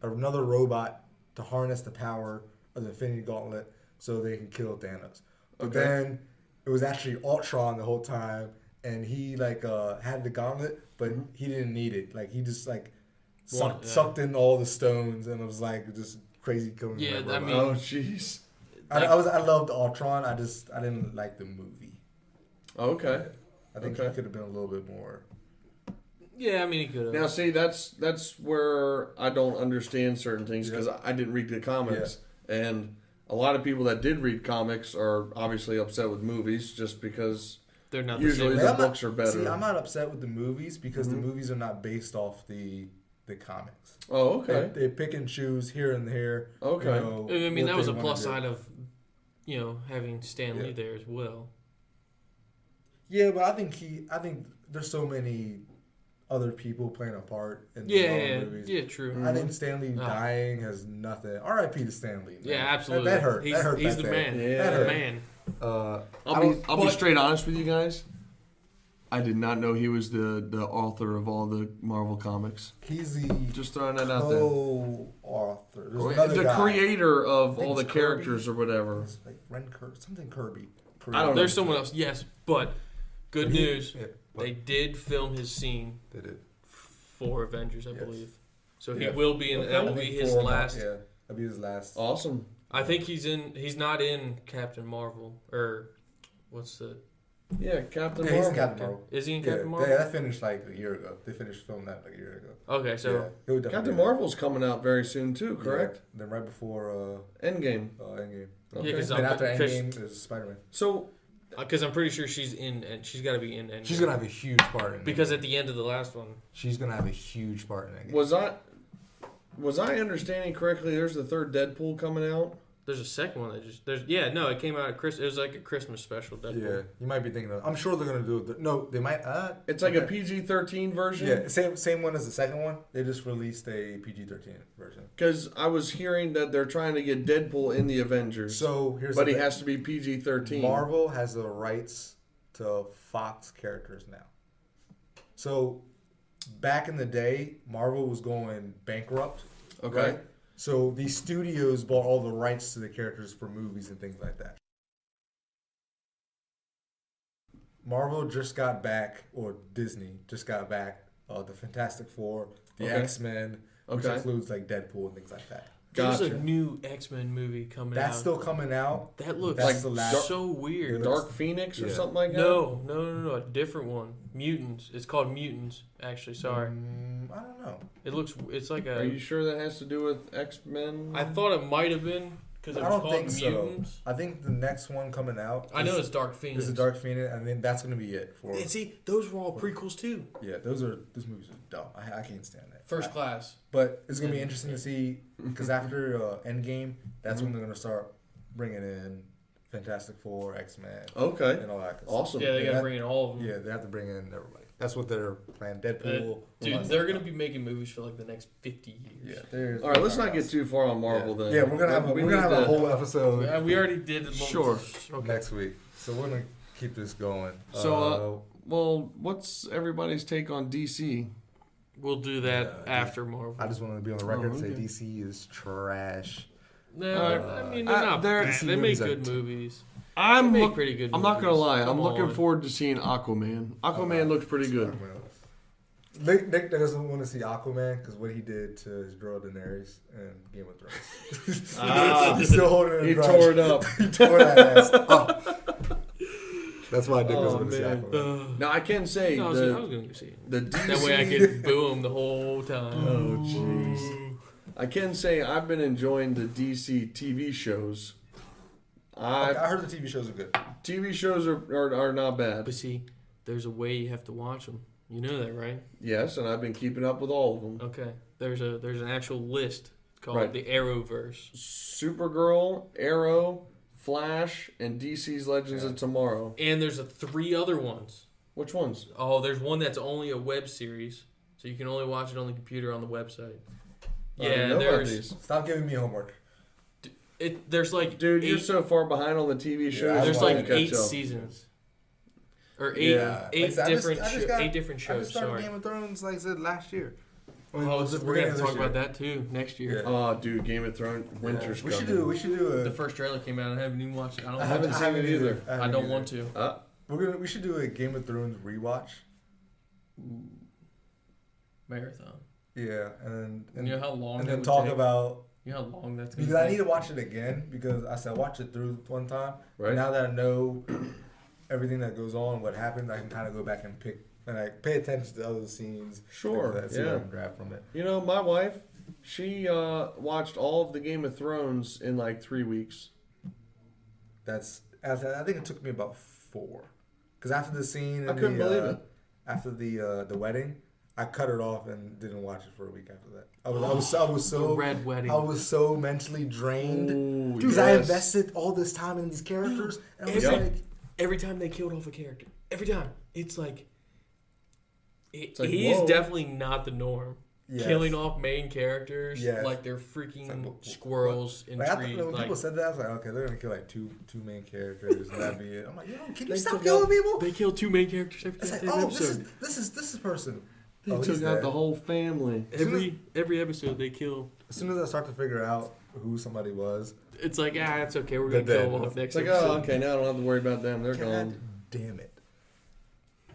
another robot to harness the power of the Infinity Gauntlet so they can kill Thanos. But Okay. then it was actually Ultron the whole time, and he like had the gauntlet, but he didn't need it. Like he just like sucked in all the stones, and it was like just crazy killing. Yeah, that I robot. mean- oh jeez. I loved Ultron. I didn't like the movie. Okay. I think Okay. he could have been a little bit more. Yeah, I mean, he could have. Now, see, that's where I don't understand certain things because I didn't read the comics, and a lot of people that did read comics are obviously upset with movies just because They're not usually the the same. books are better. See, I'm not upset with the movies because the movies are not based off the comics. Oh, okay. They pick and choose here and there. Okay. You know, I mean, what that was they a wanna plus do. side of, having Stan Lee there as well. Yeah, but I think there's so many other people playing a part in the Yeah, Marvel movies. yeah, true. I think Stan Lee dying has nothing. R.I.P. to Stan Lee. Man. Yeah, absolutely. That hurt. He's, that hurt. he's that the bad. man. Yeah. The man. I'll be but- straight honest with you guys. I did not know he was the author of all the Marvel comics. He's the Just throwing that out there. co-author. There's another The guy. creator of think all the it's Kirby. characters or whatever. It's like something Kirby. I don't know. There's someone else, yes, but good But he- news. yeah, but They did film his scene they did. for Avengers, I Yes. believe. So he Yeah. will be in. Okay. That will I be think his 4 last. Yeah, that'll be his last. Awesome. I think he's in. He's not in Captain Marvel or what's the? Yeah, Captain Yeah, he's Marvel. in Captain Marvel. Is he in Yeah, Captain Marvel? that finished like a year ago. They finished filming that like a year ago. Okay, so yeah, he'll definitely Captain be there. Marvel's coming out very soon too, correct? Yeah, then right before Endgame. Endgame. Okay. 'cause Then after 'cause- Endgame is Spider-Man. So because I'm pretty sure she's in, and she's got to be in. Endgame. She's gonna have a huge part in it. because at the end of the last one, she's gonna have a huge part in it. was I understanding correctly? There's the third Deadpool coming out. There's a second one that it came out at Christmas. It was like a Christmas special. Deadpool. Yeah, you might be thinking of. I'm sure they're gonna do it. No, they might. It's like a PG-13 version. Yeah, same one as the second one. They just released a PG-13 version. Because I was hearing that they're trying to get Deadpool in the Avengers. So here's but the he thing. has to be PG-13. Marvel has the rights to Fox characters now. So back in the day, Marvel was going bankrupt. Okay. Right? So these studios bought all the rights to the characters for movies and things like that. Marvel just got back, or Disney just got back, the Fantastic Four, the Okay. X-Men, which Okay. includes like Deadpool and things like that. There's Gotcha. a new X-Men movie coming out. That's still coming out. That looks That's the last- so weird. Dark Phoenix or Yeah. something like that? No, a different one. Mutants. It's called Mutants. Actually, sorry. I don't know. It's like Are you a. sure that has to do with X-Men? I thought it might have been because it I was don't called think so. Mutants. I think the next one coming out. I know it's Dark Phoenix. This is Dark Phoenix, and then that's gonna be it for. And see, those were all prequels too. Yeah, those movies are dumb. I can't stand that. First Class. But it's gonna be interesting to see because after Endgame, that's when they're gonna start bringing in Fantastic Four, X-Men, Okay. and all that. Good Awesome. Yeah, they got to that- bring in all of them. Yeah, they have to bring in everybody. That's what they're planning. Deadpool. Dude, they're gonna be making movies for like the next 50 years. Yeah, there's. All right, let's not get too far on Marvel then. Yeah, we're gonna have We we're gonna need have a to- whole episode Yeah, we already did it. Sure. Okay. next week, so we're gonna keep this going. So, well, what's everybody's take on DC? We'll do that Yeah, after Marvel. I just want to be on the record and say okay. DC is trash. No, Uh, I mean they're not they're- bad. DC They make movies are good movies. They I'm make pretty good. I'm not gonna movies. lie. I'm Come looking on. forward to seeing Aquaman. Aquaman looks pretty good. Nick doesn't want to see Aquaman because what he did to his girl Daenerys in Game of Thrones. Ah. He's still holding it. He tore it up. He tore that ass up. That's why Nick doesn't want to see man. Aquaman. Now I can say No, I was going to go see it. the DC. That way I could boo him the whole time. Oh jeez. I can say I've been enjoying the DC TV shows. I heard the TV shows are good. TV shows are not bad. But see, there's a way you have to watch them. You know that, right? Yes, and I've been keeping up with all of them. Okay. There's an actual list called Right. the Arrowverse. Supergirl, Arrow, Flash, and DC's Legends of Tomorrow. And there's 3 other ones. Which ones? Oh, there's one that's only a web series, so you can only watch it on the computer on the website. I didn't know about these. Stop giving me homework. There's like Dude, you're 8, so far behind on the TV shows. I there's wanna like catch 8 up. seasons. Or 8 Yeah. eight Like, I just different got- 8 different I shows, just started sorry. Game of Thrones, like I said, last year. I mean, Oh, it was the we're going to beginning talk of about this that too next year. year. Oh, dude, Game of Thrones, Winter's We coming. should do a. The first trailer came out. I haven't even watched it. I haven't seen it either. I don't want to. We should do a Game of Thrones rewatch. Marathon. Yeah, and You know how long and that then would talk take? about You know how long that's going because I to need take? to watch it again because I said watch it through one time. Right. Now that I know everything that goes on, what happened, I can kind of go back and pick and I pay attention to other scenes. Sure, and see what I yeah. can grab from it. You know, my wife, she watched all of the Game of Thrones in like 3 weeks. I think it took me about 4, because after the scene, I couldn't believe it. After the wedding, I cut it off and didn't watch it for a week after that. I was so The Red Wedding. I was so mentally drained Ooh, because I yes. invested all this time in these characters, and I was Yep. like, Every time they killed off a character. Every time. It's like... like, he's whoa. definitely not the norm. yes. Killing off main characters Yes. like they're freaking It's like, squirrels in Like, trees. when Like, people said that, I was like, okay, they're gonna kill like two main characters, and that'd be it. I'm like, yo, can you They stop took killing out- people? they kill 2 main characters every It's like, goddamn oh, episode. this is person. They Oh, took he's out dead. the whole family. Every episode they kill. As soon as I start to figure out who somebody was, It's like, it's okay. We're They're going to kill dead. them off next It's like, episode. oh, okay, now I don't have to worry about them. They're God gone. damn it.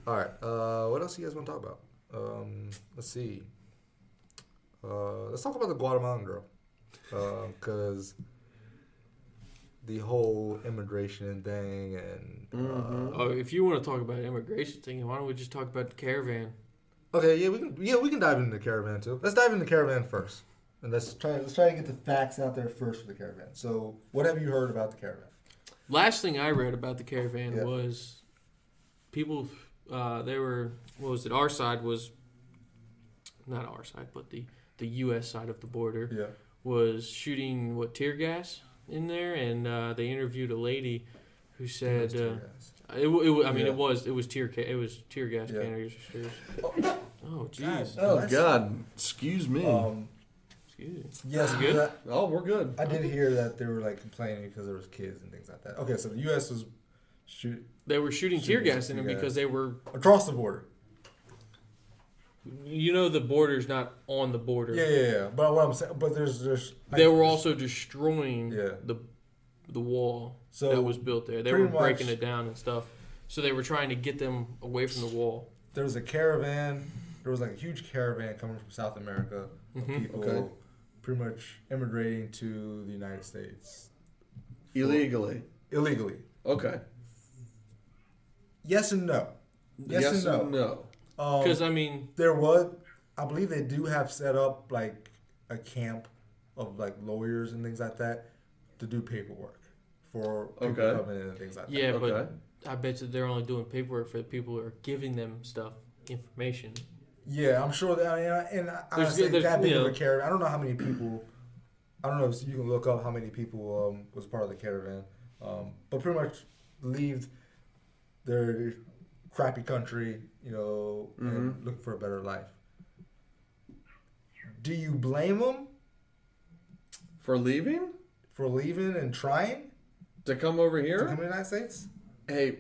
All right. What else do you guys want to talk about? Let's see. Let's talk about the Guatemalan girl, because the whole immigration thing and. Oh, if you want to talk about immigration thing, why don't we just talk about the caravan? Okay, yeah, we can dive into the caravan too. Let's dive into the caravan first, and let's try to get the facts out there first for the caravan. So, what have you heard about the caravan? Last thing I read about the caravan Yeah. was people, they were, what was it? Our side was, not our side, but the U.S. side of the border Yeah. was shooting, tear gas? in there, and they interviewed a lady who said it was tear gas Yeah. canisters. Oh jeez. Oh God, excuse me. Excuse me. Yes, You good? Oh, we're good. I did hear that they were like complaining because there was kids and things like that. Okay, so the U.S. was They were shooting tear Shooting gas in them tear gas. because they were. across the border. You know, the border's not on the border. Yeah. But what I'm saying, but there's They were also destroying Yeah. the wall So that was built there. They pretty were breaking much- it down and stuff. So they were trying to get them away from the wall. there was a caravan. There was like a huge caravan coming from South America of Mhm. people Okay. pretty much immigrating to the United States Illegally. illegally. Okay. Yes and no. Yes, and no. Because I mean, There was, I believe they do have set up like a camp of like lawyers and things like that to do paperwork for people Okay. coming in and things like yeah, that. Okay. but I bet you they're only doing paperwork for the people who are giving them stuff, information. Yeah, I'm sure that. And I There's- honestly, there's, that big you of a know- caravan. I don't know how many people. I don't know if you can look up how many people was part of the caravan, but pretty much leave their crappy country, and look for a better life. Do you blame them For leaving for leaving and trying to come over to here? come to the United States? Hey,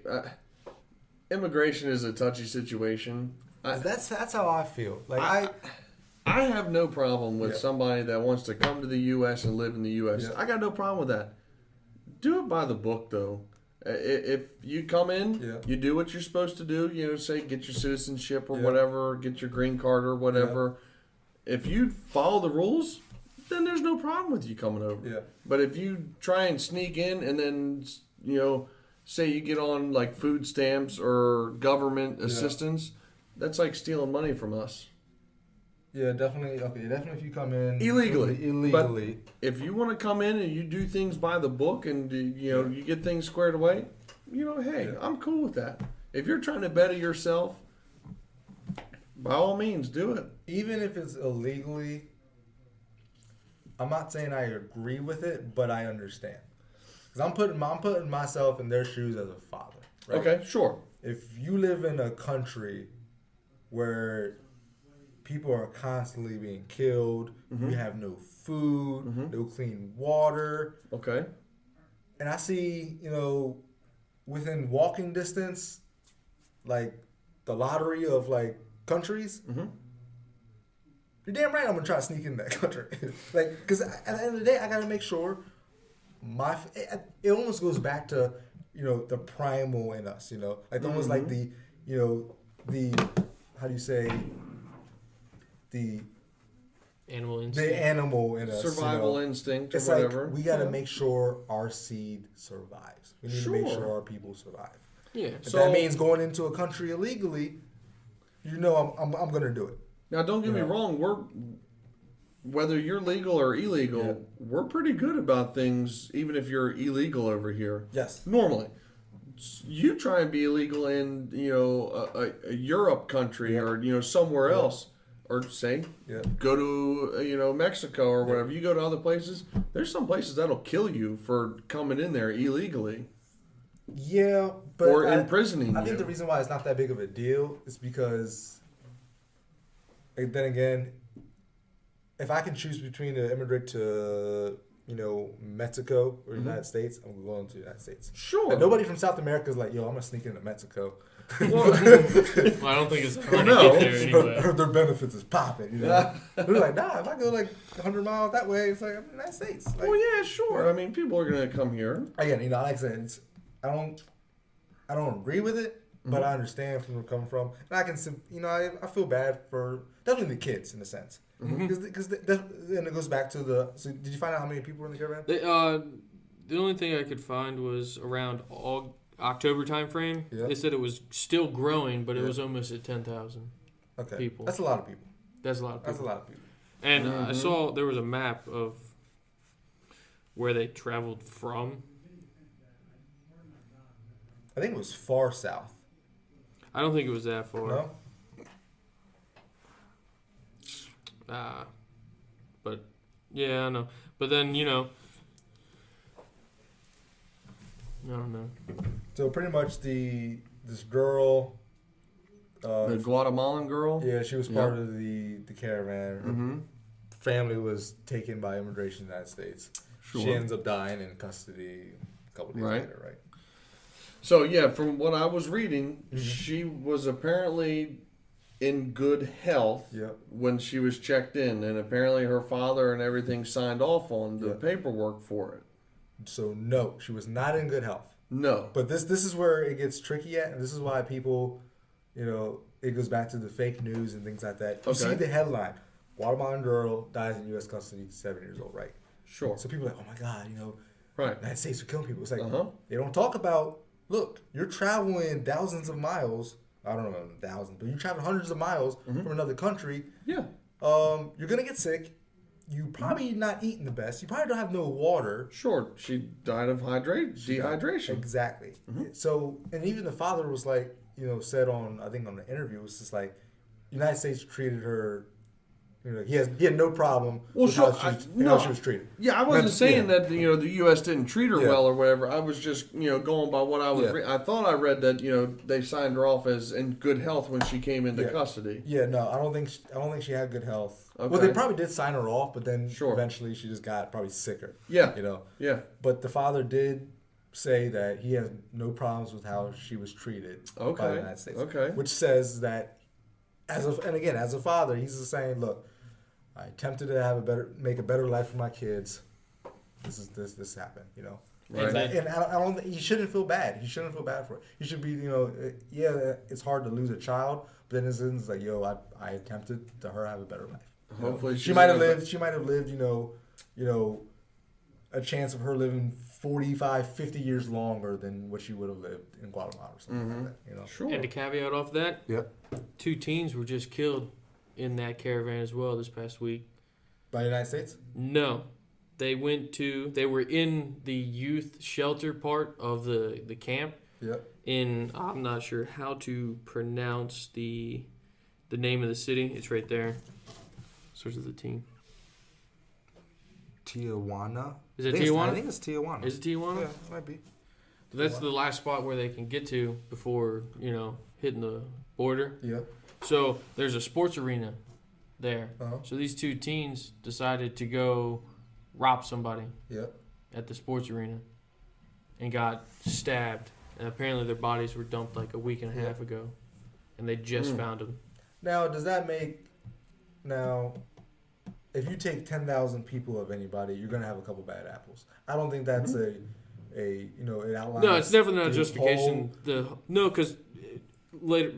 immigration is a touchy situation. That's how I feel. Like I have no problem with Yeah. somebody that wants to come to the U.S. and live in the U.S. Yeah. I got no problem with that. Do it by the book, though. If you come in, Yeah. you do what you're supposed to do. Say get your citizenship or Yeah. whatever, get your green card or whatever. If you follow the rules, then there's no problem with you coming over. Yeah. But if you try and sneak in and then say you get on like food stamps or government assistance, that's like stealing money from us. Yeah, definitely. Okay, definitely. If you come in Illegally. If you want to come in and you do things by the book and you get things squared away, hey, Yeah. I'm cool with that. If you're trying to better yourself, by all means, do it. even if it's illegally, I'm not saying I agree with it, but I understand. Because I'm putting myself in their shoes as a father. Right? Okay, sure. If you live in a country where people are constantly being killed, Mm-hmm. you have no food, no clean water, Okay. and I see, within walking distance, like the lottery of like countries, Mhm. you're damn right I'm gonna try to sneak in that country. Like, because at the end of the day, I gotta make sure it almost goes back to the primal in us, like almost like the how do you say the Animal instinct. animal in us, Survival instinct or It's whatever. like we got to make sure our seed survives. We need to make Sure. sure our people survive. Yeah. If So- that means going into a country illegally, I'm gonna do it. Now, don't get me Yeah. wrong. Whether you're legal or illegal, Yeah. we're pretty good about things, even if you're illegal over here. Yes. Normally, you try and be illegal in a Europe country Yeah. or somewhere Yeah. else, or say Yeah. go to Mexico or whatever. You go to other places. There's some places that'll kill you for coming in there illegally Yeah, but or imprisoning I you. think the reason why it's not that big of a deal is because, like, then again, if I can choose between to immigrate to Mexico or United States, I'm going to the United States. Sure. Like, nobody from South America is like, yo, I'm gonna sneak into Mexico. Well, Well, I don't think it's hard No. to get there anyway. Heard their benefits is popping. They're like, nah, if I go like 100 miles that way, it's like I'm in the United States. Like, well, yeah, sure. I mean, people are gonna come here. again, like I said, I don't agree with it, but I understand where they're coming from, and I can, I feel bad for definitely the kids in a sense, because then it goes back to the. So, did you find out how many people were in the caravan? The only thing I could find was around October time frame. Yeah. They said it was still growing, but it Yeah. was almost at 10,000. Okay, people. That's a lot of people. That's a lot of people. That's a lot of people. And I saw there was a map of where they traveled from. I think it was far south. I don't think it was that far. No. But yeah, I know. But then I don't know. So pretty much this girl. The Guatemalan girl. Yeah, she was part of the caravan. Her Mm-hmm. family was taken by immigration in the United States. Sure. She ends up dying in custody a couple days Right. later, right? So yeah, from what I was reading, Mhm. she was apparently in good health Yep. when she was checked in, and apparently her father and everything signed off on the Yeah. paperwork for it. So no, she was not in good health. No. But this is where it gets tricky at, and this is why people, it goes back to the fake news and things like that. You see Okay. the headline: Guatemalan girl dies in U.S. custody, 7 years old, right? Sure. So people are like, oh my God, Right. United States are killing people. It's like Uh-huh. they don't talk about. Look, you're traveling thousands of miles. I don't know thousands, but you travel hundreds of miles from another country. Yeah. You're gonna get sick. You probably not eating the best. You probably don't have no water. Sure. She died of dehydration. Exactly. So, and even the father was like, said on, I think on the interview, it was just like, United States treated her. He had no problem Well, with sure, how no. she was treated. Yeah, I wasn't That's- saying yeah. that the U.S. didn't treat her Yeah. well or whatever. I was just going by what I was. Yeah. I thought I read that they signed her off as in good health when she came into Yeah. custody. Yeah, no, I don't think she had good health. Well, Okay. they probably did sign her off, but then Sure. eventually she just got probably sicker. Yeah. Yeah. But the father did say that he has no problems with how she was treated by the Okay. United States. Okay. Which says that, as a father, he's just saying, look, I attempted to make a better life for my kids. This happened, Right. And I don't. He shouldn't feel bad. He shouldn't feel bad for it. He should be, yeah, it's hard to lose a child, but then it's like, I attempted to have a better life. Hopefully She might have lived. She might have lived. A chance of her living 45, 50 years longer than what she would have lived in Guatemala or something like that. Sure. And to caveat off that, Yep. 2 teens were just killed in that caravan as well this past week. By the United States. No. They were in the youth shelter part of the camp. Yep. I'm not sure how to pronounce the name of the city. It's right there. Starts with the team. Tijuana. Is it Tijuana? I think it's Tijuana. Is it Tijuana? Yeah, it might be. That's the last spot where they can get to before, hitting the border. Yep. So there's a sports arena there. Uh-huh. So these 2 teens decided to go rob somebody Yep. at the sports arena and got stabbed. And apparently their bodies were dumped like a week and a half ago. And they just found them. Now, does that make if you take 10,000 people of anybody, you're gonna have a couple bad apples. I don't think that's it outlines. No, it's definitely not a the justification. Because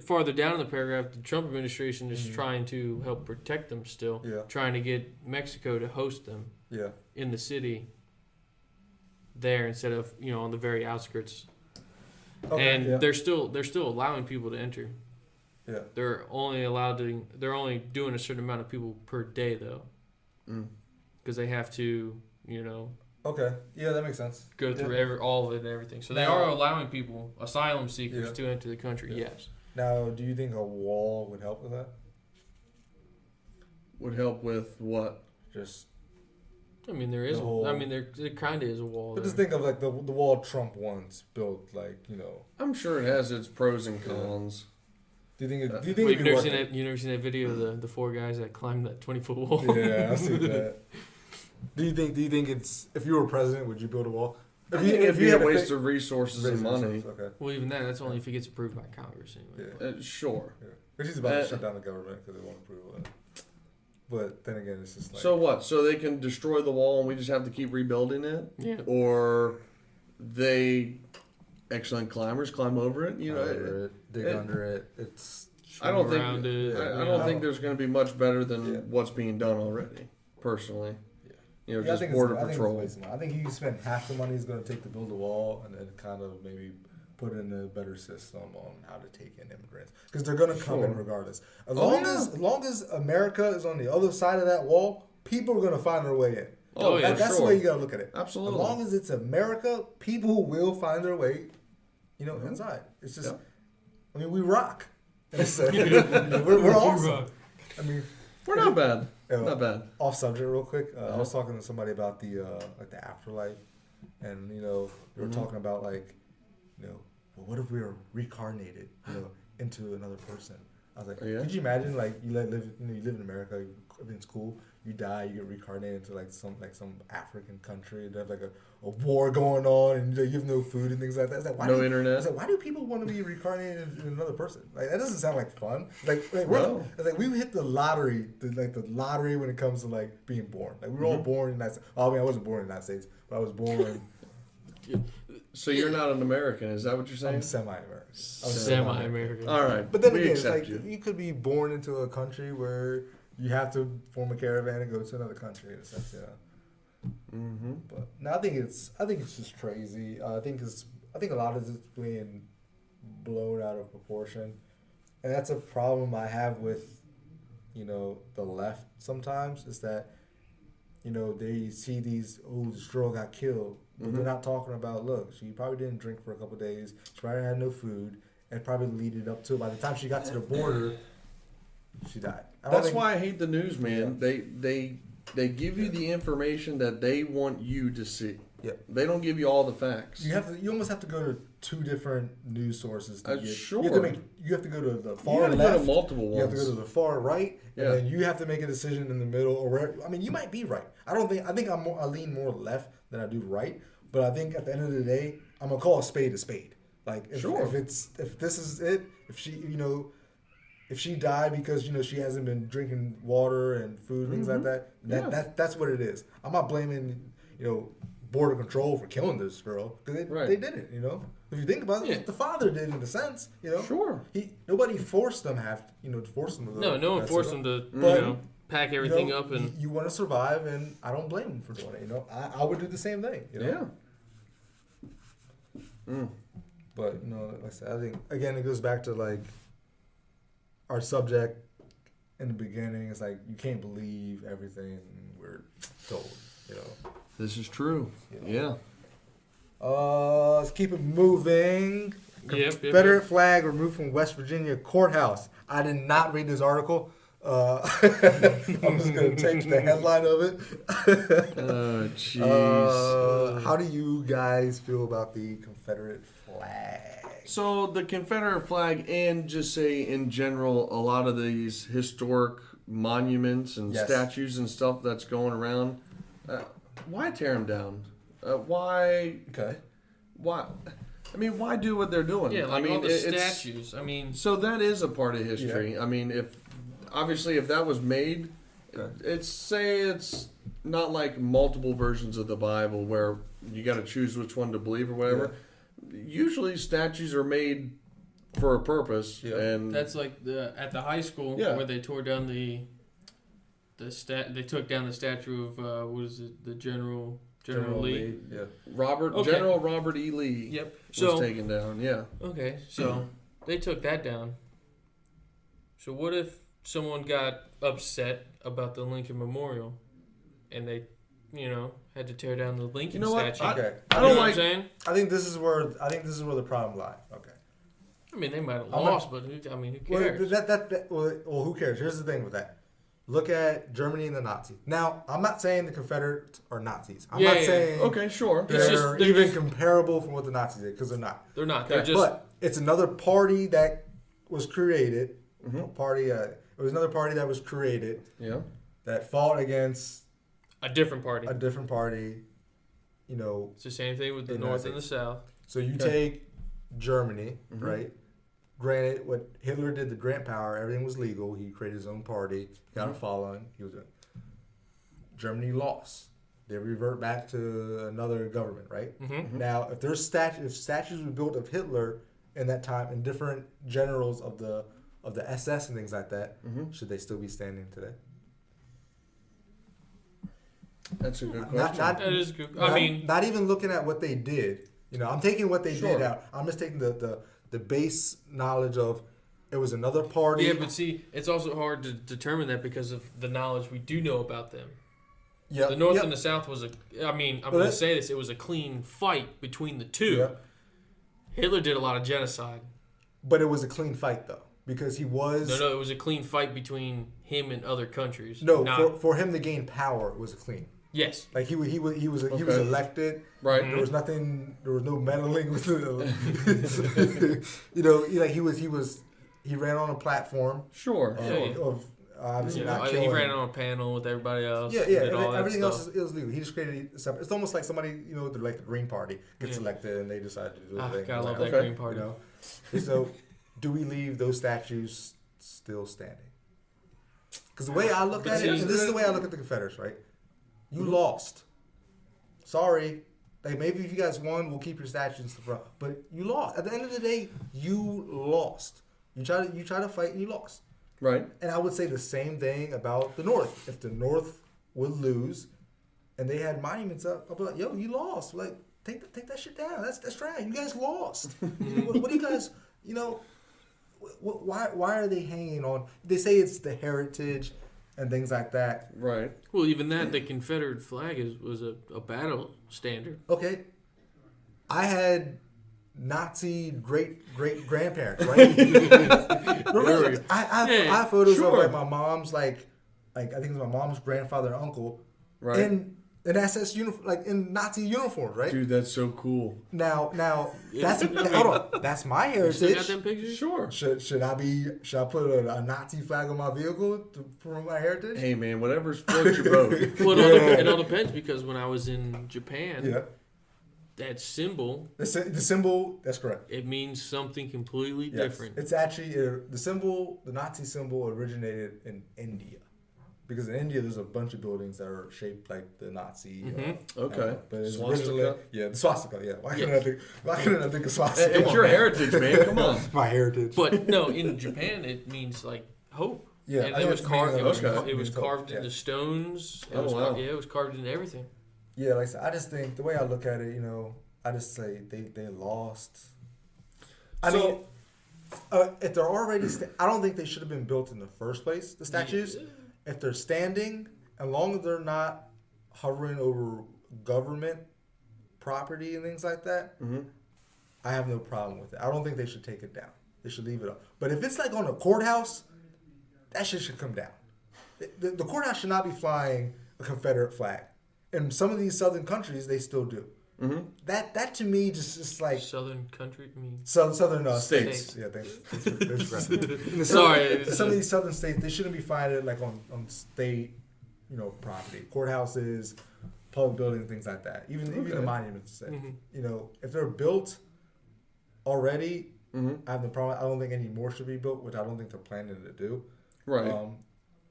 farther down in the paragraph, the Trump administration is trying to help protect them still. Yeah. Trying to get Mexico to host them Yeah. in the city there instead of, on the very outskirts. Okay, And yeah. they're still allowing people to enter. Yeah. They're only doing a certain amount of people per day though. Because they have to, Okay. Yeah, that makes sense. go through all of it and everything. So they Now- are allowing people, asylum seekers, Yeah. to enter the country. Yeah. Yes. Now, do you think a wall would help with that? Would help with what? Just, I mean, there is. The whole- There kind of is a wall. but There. just think of like the wall Trump once built. Like, I'm sure it has its pros and cons. do you think it? Do you Wait, think you've it'd be never worth seen it? that? You never seen that video of the 4 guys that climbed that 20-foot wall? Yeah, I've seen that. Do you think it's, if you were president, would you build a wall? I think it'd be had a to waste pick- of resources and money. Okay. Well, even then, that's only if it gets approved by Congress anyway. Yeah. Sure. Yeah. Which is about to shut down the government because they won't approve it. But then again, it's just like. So what? So they can destroy the wall and we just have to keep rebuilding it? Yeah. Or they, excellent climbers, climb over it? Over it, dig under it. It's. I don't think around it. I don't think there's going to be much better than Yeah. what's being done already. Personally, Yeah, just border I think patrol. it's I think you spend half the money is going to take to build a wall, and then kind of maybe put in a better system on how to take in immigrants because they're going to come in Sure. regardless. Oh, As long as America is on the other side of that wall, people are going to find their way in. Oh, yeah, That's the sure. way you got to look at it. Absolutely. As long as it's America, people will find their way, inside. It's just, I mean, we rock. We're awesome. I mean, We're not bad. Yeah. Not bad. off subject real quick. I was talking to somebody about the afterlife. and they were talking about like, well, what if we were reincarnated, into another person? I was like, could you imagine like you live in America, everything's cool, you die, you get reincarnated into like some African country, they have like a war going on, and you have no food and things like that. It's like, internet. I was like, why do people want to be reincarnated in another person? Like that doesn't sound like fun. Like we hit the lottery, the lottery when it comes to like being born. Like we were all born in the United States. Well, I mean, I wasn't born in the United States, but I was born. So you're not an American, is that what you're saying? I'm semi-American. Semi-American. All right, but then we again, it's accept like you could be born into a country where you have to form a caravan and go to another country in a sense, Mm-hmm. But no, I think it's just crazy. I think a lot of it's being blown out of proportion, and that's a problem I have with, the left sometimes. Is that, they see these, this girl got killed. But they're not talking about, look, she probably didn't drink for a couple of days. She probably had no food, and probably leaded up to, by the time she got to the border, she died. That's why I hate the news, man. Yeah. They give you the information that they want you to see. Yep. They don't give you all the facts. You almost have to go to two different news sources. Sure. You have to go to the far left. left. Go to multiple ones. You have to go to the far right, and Yeah. then you have to make a decision in the middle. Or wherever. I mean, you might be right. I think I lean more left than I do right. But I think at the end of the day, I'm gonna call a spade a spade. Like if this is it, if she died because she hasn't been drinking water and food, things like that. That's what it is. I'm not blaming border control for killing this girl because they did it. If you think about it, the father did in a sense. Sure. Nobody forced them to force them to. No one forced them to pack everything up and. You want to survive, and I don't blame them for doing it. I would do the same thing. Yeah. But like I said, I think again it goes back to like our subject in the beginning. It's like you can't believe everything we're told. This is true. Yeah. Let's keep it moving. Yep. Confederate flag removed from West Virginia courthouse. I did not read this article. I'm just gonna take the headline of it. Oh, jeez. How do you guys feel about the Confederate flag? So the Confederate flag, and just say in general, a lot of these historic monuments and statues and stuff that's going around. Why tear them down? Why? Okay. Why? I mean, why do what they're doing? Yeah, like I mean, all the statues. I mean, so that is a part of history. Yeah. I mean, if that was made, it's not like multiple versions of the Bible where you got to choose which one to believe or whatever. Yeah. Usually, statues are made for a purpose, and that's like at the high school where they tore down they took down the statue of what is it, the General Lee. Yeah. General Robert E. Lee. Yep. Was taken down. Yeah. Okay, so they took that down. So what if someone got upset about the Lincoln Memorial, and they, had to tear down the Lincoln statue? I don't like. What I'm saying? I think this is where the problem lies. Okay. I mean, they might have lost, but who cares? Well, who cares? Here's the thing with that. Look at Germany and the Nazis. Now, I'm not saying the Confederates are Nazis. I'm not saying okay, sure. they're even comparable from what the Nazis did, because they're not. They're not. They're just. But it's another party that was created. It was another party that was created. Yeah. That fought against a different party. It's the same thing with the North and the South. So you take Germany, right? Granted, what Hitler did to grant power, everything was legal. He created his own party, got a following. Germany lost. They revert back to another government, right? Now, if there's statues were built of Hitler in that time, and different generals of the SS and things like that, should they still be standing today? That's a good question. That is good. Not even looking at what they did. I'm taking what they did out. I'm just taking the base knowledge of it was another party. Yeah, but see, it's also hard to determine that because of the knowledge we do know about them. Yeah, the North and the South was I'm going to say this, it was a clean fight between the two. Yep. Hitler did a lot of genocide. But it was a clean fight, though, because he was... No, it was a clean fight between him and other countries. No, for him to gain power, it was clean. Yes. Like he was Okay. elected. Right. There was nothing. There was no meddling with the. You know, he ran on a platform Sure. of, Yeah. of obviously not He killing. ran on a panel with everybody else. Yeah, did all that everything else stuff. is legal. He just created a separate. It's almost like somebody, you know, like the Green Party gets Yeah. elected and they decide to do the Ah, thing. gotta love Like, that Okay. Green Party. You know, And so do we leave those statues still standing? Because the way I look at it, and this is the way I look at the Confederates, right? You lost. Sorry. Like maybe if you guys won, we'll keep your statues in the front. But you lost. At the end of the day, you lost. You try to fight and you lost. Right. And I would say the same thing about the North. If the North would lose, and they had monuments up, I'd be like, "Yo, you lost. Like, take that shit down. That's trash. You guys lost. what do you guys? You know, why are they hanging on? They say it's the heritage and things like that. Right. Well, even that, the Confederate flag was a battle standard. Okay, I had Nazi great grandparents, right? Remember, I have photos sure. of like my mom's like I think it was my mom's grandfather and uncle Right. in SS uniform, like in Nazi uniforms, right? Dude, that's so cool. Now that's I mean, hold on, that's my You still got heritage. them pictures? Sure. Should I put a Nazi flag on my vehicle to promote my heritage? Hey man, whatever's floats your boat. Well, it all depends because when I was in Japan, Yeah, that symbol, the symbol. That's correct. it means something completely Yes. different. It's actually the symbol. The Nazi symbol originated in India, because in India there's a bunch of buildings that are shaped like the Nazi. Mhm. Okay. But it's Swastika? originally the swastika. Yeah. Why couldn't Yes. I think? Why couldn't I think of swastika? It's your heritage, man. Come on. my heritage. But no, in Japan, it means like hope. Yeah, and I it think was it's meaning carved. of It was, okay. it was means hope, carved yeah. into stones. It Oh, was wow. it was carved into everything. Yeah, like I said, I just think the way I look at it, you know, I just say they lost. I So- mean, if they're already, I don't think they should have been built in the first place. The statues, if they're standing, as long as they're not hovering over government property and things like that, Mm-hmm. I have no problem with it. I don't think they should take it down. They should leave it up. But if it's like on a courthouse, that shit should come down. The courthouse should not be flying a Confederate flag. In some of these southern countries, they still do. Mm-hmm. That to me just like Southern country. I mean, southern States. states. Yeah, thanks. In the Sorry. some of these southern states, they shouldn't be flying it like on state, you know, property, courthouses, public buildings, things like that. Even the Okay. monuments. Say, Mhm. you know, if they're built already, Mm-hmm. I have no problem. I don't think any more should be built, which I don't think they're planning to do. Right.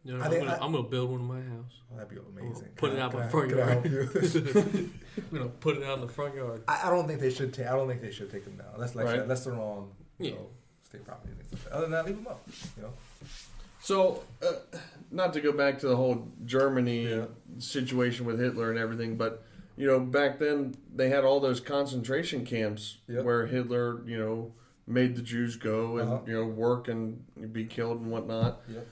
you know, I think I'm gonna build one in my house. Oh, that'd be amazing. Put it out Can my I- front can I yard. help you? I'm gonna put it out in the front yard. I don't think they should take. I don't think they should take them down. Unless like Right. unless they're on you Yeah. know, state property and things like that. Other than that, leave them up. You know. So, not to go back to the whole Germany Yeah. situation with Hitler and everything, but you know, back then they had all those concentration camps Yep. where Hitler, you know, made the Jews go and Uh-huh. you know work and be killed and whatnot. Yep.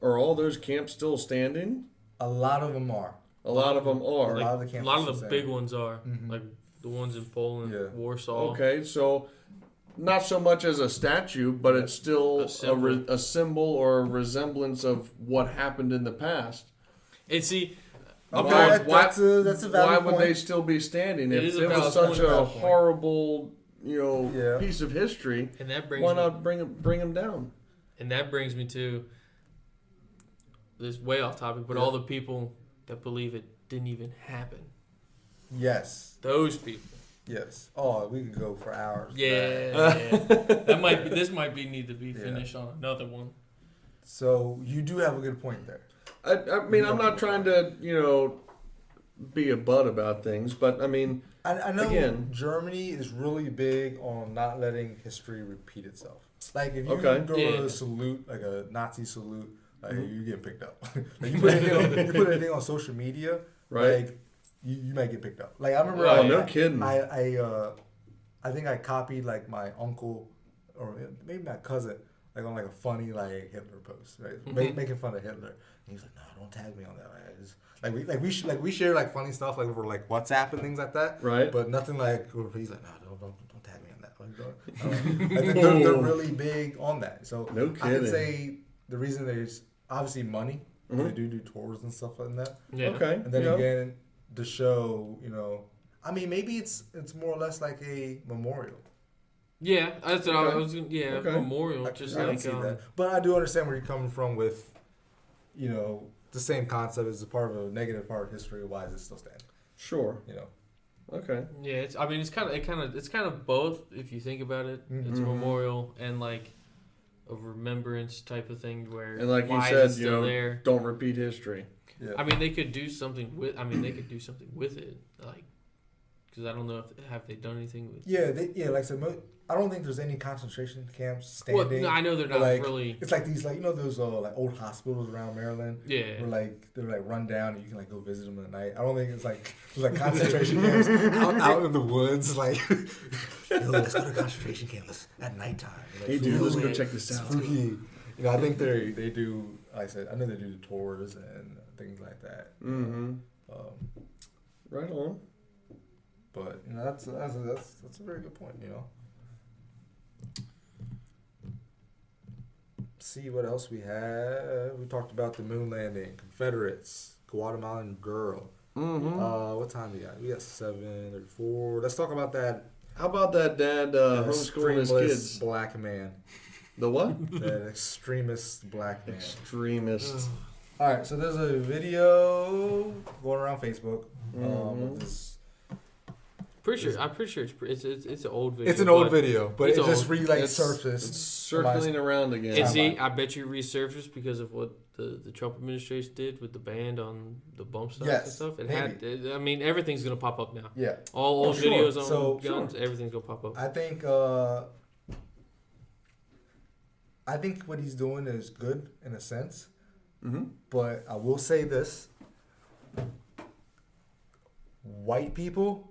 Are all those camps still standing? A lot of them are. A lot of them are. Like- lot of the a camps lot are of the the big same. ones are Mhm. like the ones in Poland, Yeah. Warsaw. Okay, so not so much as a statue, but it's still A symbol. a symbol or a resemblance of what happened in the past. And see, Okay, Why- that's a valid Why point. would they still be standing It if is a it was valid such point. a Valid point. horrible, you know, Yeah. piece of history? and that brings Why me, not bring them down? and that brings me to this way off topic, but Yeah. all the people that believe it didn't even happen. Yes. Those people. Yes. Oh, we could go for hours. Yeah, that might be. This might be need to be Yeah. finished on another one. So you do have a good point there. I mean, I'm not trying to, you know, be a butt about things, but I mean, I know Again. Germany is really big on not letting history repeat itself. Like if you Okay. go Yeah. to a salute, like a Nazi salute, like Mhm. you get picked up. Like you put anything on social media, right? like you might get picked up. Like I remember, Oh, Right. no kidding. I think I copied like my uncle or maybe my cousin like on like a funny like Hitler post, right? Mhm. Making fun of Hitler. And he's like, no, don't tag me on that. Like, it's- we share like funny stuff like over like WhatsApp and things like that. Right. But nothing like he's like, no, don't tag me on that. I think they're really big on that. So No I can kidding. say the reason there's obviously money. They do tours and stuff like that. Yeah. Okay. And then yeah. again, the show, I mean, maybe it's more or less like a memorial. Yeah, that's what I Okay. was. Yeah, Okay. memorial. I Just can like see that. But I do understand where you're coming from with, the same concept as a part of a negative part of history. Why is it still standing? Sure. Okay. yeah. It's kind of both if you think about it. It's a Mhm. memorial and like a remembrance type of thing where And like you why said, is it still there? don't repeat history. Yeah. I mean, they could do something with. I mean, they could do something with it, like because I don't know if have they done anything with. Like I said, I don't think there's any concentration camps Well, standing. no, I know they're but, not like, really. It's like these, those like old hospitals around Maryland. Yeah. Where they're run down and you can go visit them at night. I don't think it's there's concentration camps out in the woods. Let's go to concentration camps at nighttime. Hey, dude, let's go check this out. Spooky. I think they do. Like I said, I know they do the tours and things like that. Mm-hmm. Right on. But that's a very good point. See what else we have. We talked about the moon landing, Confederates, Guatemalan girl. Mm-hmm. What time we got? We got 7:34. Let's talk about that. How about that dad homeschooling his extremist kids? black man. The what? That extremist black man. Extremist. All right, so there's a video going around Facebook of this. I'm pretty sure it's an old video. It's an old video, but it it's just old. surfaced. It's circling around again. And see, I bet you resurfaced because of what the Trump administration did with the ban on the bump stocks and Yes, stuff. maybe. I mean, everything's gonna pop up now. Yeah, All old sure. videos on So- guns, everything's gonna pop up. I think what he's doing is good in a sense, Mm-hmm. but I will say this: white people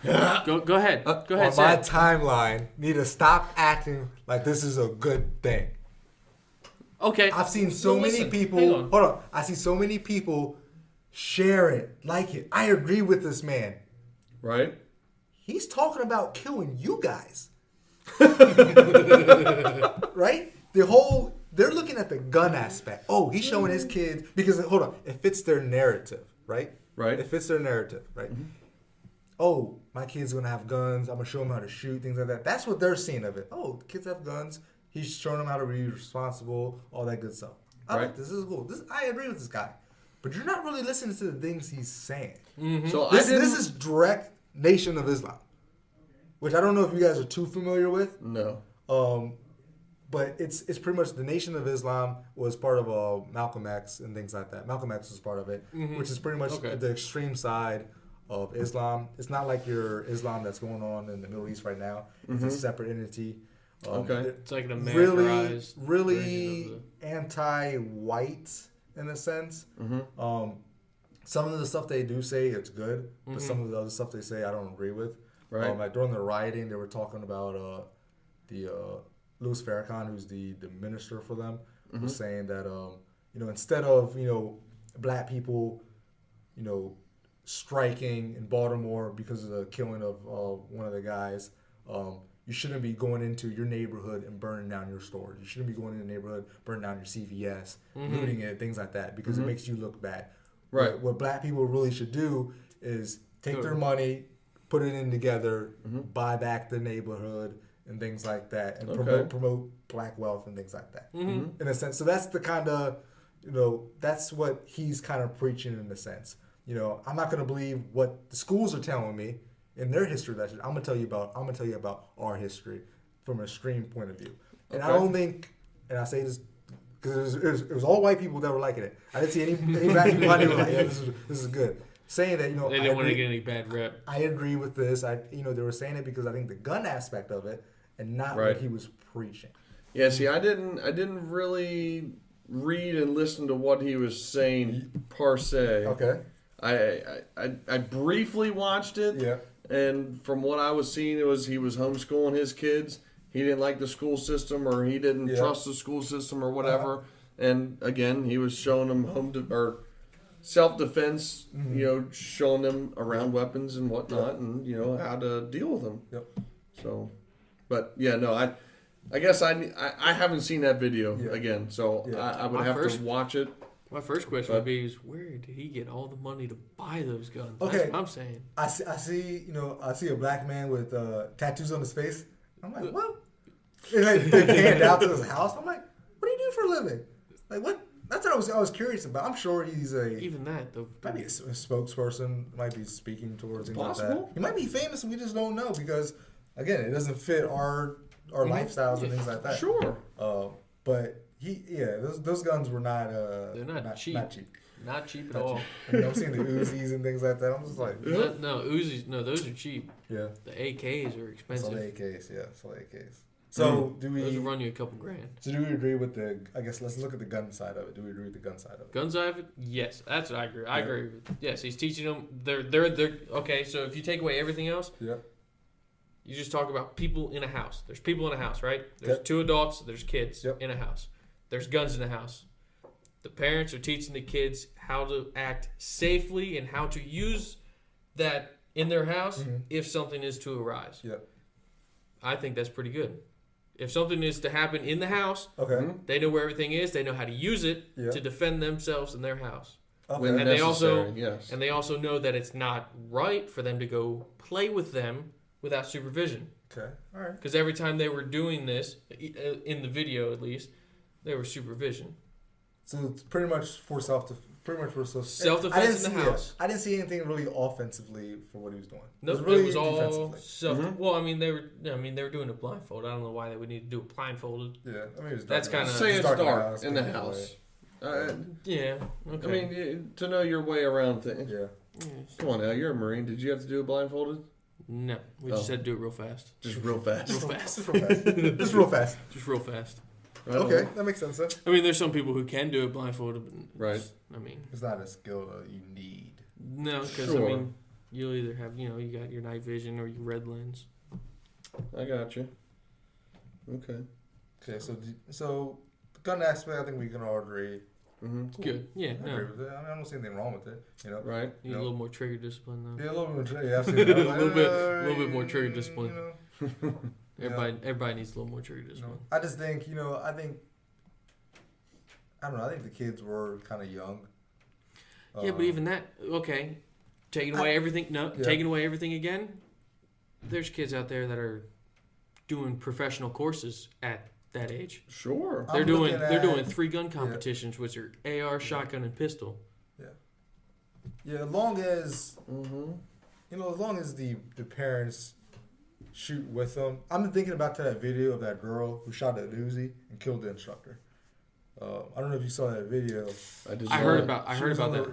Go ahead. Go ahead. on Say my it. timeline need to stop acting like this is a good thing. Okay. I've seen so Well, many listen, people. hang on. Hold on. I see so many people share it, like it. I agree with this man. Right? He's talking about killing you guys. Right? They're looking at the gun aspect. Oh, he's showing his kids because hold on, it fits their narrative, right? Right. It fits their narrative, right? Oh, my kid's gonna have guns. I'm gonna show them how to shoot, things like that. That's what they're seeing of it. Oh, kids have guns. He's showing them how to be responsible, all that good stuff. All right, this is cool. I agree with this guy, but you're not really listening to the things he's saying. So This is direct Nation of Islam, which I don't know if you guys are too familiar with. No. But it's pretty much the Nation of Islam was part of Malcolm X and things like that. Malcolm X was part of it, which is pretty much the extreme side of Islam. It's not like your Islam that's going on in the Middle East right now. It's a separate entity. It's like an Really, Americanized really version anti-white in a sense. Some of the stuff they do say it's good, but some of the other stuff they say I don't agree with. Right. Like during the rioting, they were talking about the Louis Farrakhan, who's the minister for them, was saying that instead of black people striking in Baltimore because of the killing of one of the guys, you shouldn't be going into your neighborhood and burning down your stores. You shouldn't be going in the neighborhood, burning down your CVS, looting it, things like that, because it makes you look bad. Right. What black people really should do is take their money, put it in together, buy back the neighborhood and things like that, and promote black wealth and things like that. In a sense, so that's the kind of that's what he's kind of preaching in a sense. I'm not gonna believe what the schools are telling me in their history lesson. I'm gonna tell you about our history from an extreme point of view. And I don't think, and I say this because it was all white people that were liking it. I didn't see any black people who were like, yeah, this is good. Saying that they didn't want to get any bad rep. I agree with this. They were saying it because I think the gun aspect of it, and not what he was preaching. Yeah, see, I didn't really read and listen to what he was saying per se. Okay. I briefly watched it. Yeah. And from what I was seeing, he was homeschooling his kids. He didn't like the school system, or he didn't trust the school system, or whatever. And again, he was showing them self-defense. Showing them around weapons and whatnot, and how to deal with them. Yep. So, but yeah, no, I guess I haven't seen that video again, so I would have to watch it. My first question would be: where did he get all the money to buy those guns? Okay. That's what I'm saying. I see a black man with tattoos on his face. I'm like, what? And like they panned out to his house. I'm like, what do you do for a living? Like what? That's what I was curious about. I'm sure he's Even that though. might be a spokesperson. Might be speaking towards things like Possible. that. He might be famous, and we just don't know because again, it doesn't fit our lifestyles and things like that. Sure. But those guns were not. They're not cheap. Not cheap. Not cheap at Not all. cheap. You know, I'm seeing the Uzis and things like that. I'm just like, No, Uzis. No, those are cheap. yeah. The AKs are It's all expensive. the AKs, yeah. It's all the AKs. So Those will run you a couple grand. So do we agree with the? I guess let's look at the gun side of it. Do we agree with the gun side of it? Guns I have it? Yes, that's what I agree. I Yeah. agree with. Yes, he's teaching them. They're okay. So if you take away everything else, Yeah. you just talk about people in a house. There's people in a house, right? There's Yep. 2 adults. There's kids Yep. in a house. There's guns in the house. The parents are teaching the kids how to act safely and how to use that in their house Mhm. if something is to arise. Yep. I think that's pretty good. If something is to happen in the house, Okay. they know where everything is. They know how to use it Yeah. to defend themselves in their house. Okay. When And they also- necessary, yes. And they also know that it's not right for them to go play with them without supervision. Okay. All right. Because every time they were doing this, in the video at least, there was supervision. So it's pretty much for self. Self-defense in the house. I didn't see anything really offensively for what he was doing. No, it was really it was all defensively. self. Mhm. Well, I mean, they were doing it blindfolded. I don't know why they would need to do it blindfolded. Yeah. I mean, it was That's dark. kinda- Say it's dark dark in the getting house. Yeah. Okay. I mean, to know your way around things. away. Yeah. Come on now, you're a Marine. Did you have to do it blindfolded? No, we Oh. just had to do it real fast. Just real fast. Real fast. Just real fast. Just real fast. Just real fast. Right on. Okay, that makes sense. Then. I mean, there's some people who can do it blindfolded. But Right. I mean, It's not a skill that you need. no, because Sure. I mean, you'll either have you got your night vision or your red lens. I got you. Okay. Okay, so the gun aspect, I think we can all agree. Mm-hmm. It's good. Yeah. I agree No. with it. I mean, I don't see anything wrong with it. You know. Right. You need a little more trigger discipline though. Yeah, a little bit. Yeah, I've seen that. A little bit more trigger discipline. You know, Everybody needs a little more trigger discipline. I just think I don't know. I think the kids were kind of young. Yeah, but even that, okay, taking away everything. No, Yeah. taking away everything again. There's kids out there that are doing professional courses at that age. Sure. I'm looking They're doing at- 3 gun competitions, which are AR, shotgun, and pistol. Yeah, as long as Mm-hmm. as long as the parents shoot with them. I'm thinking about that video of that girl who shot at Uzi and killed the instructor. I don't know if you saw that video. I heard about that.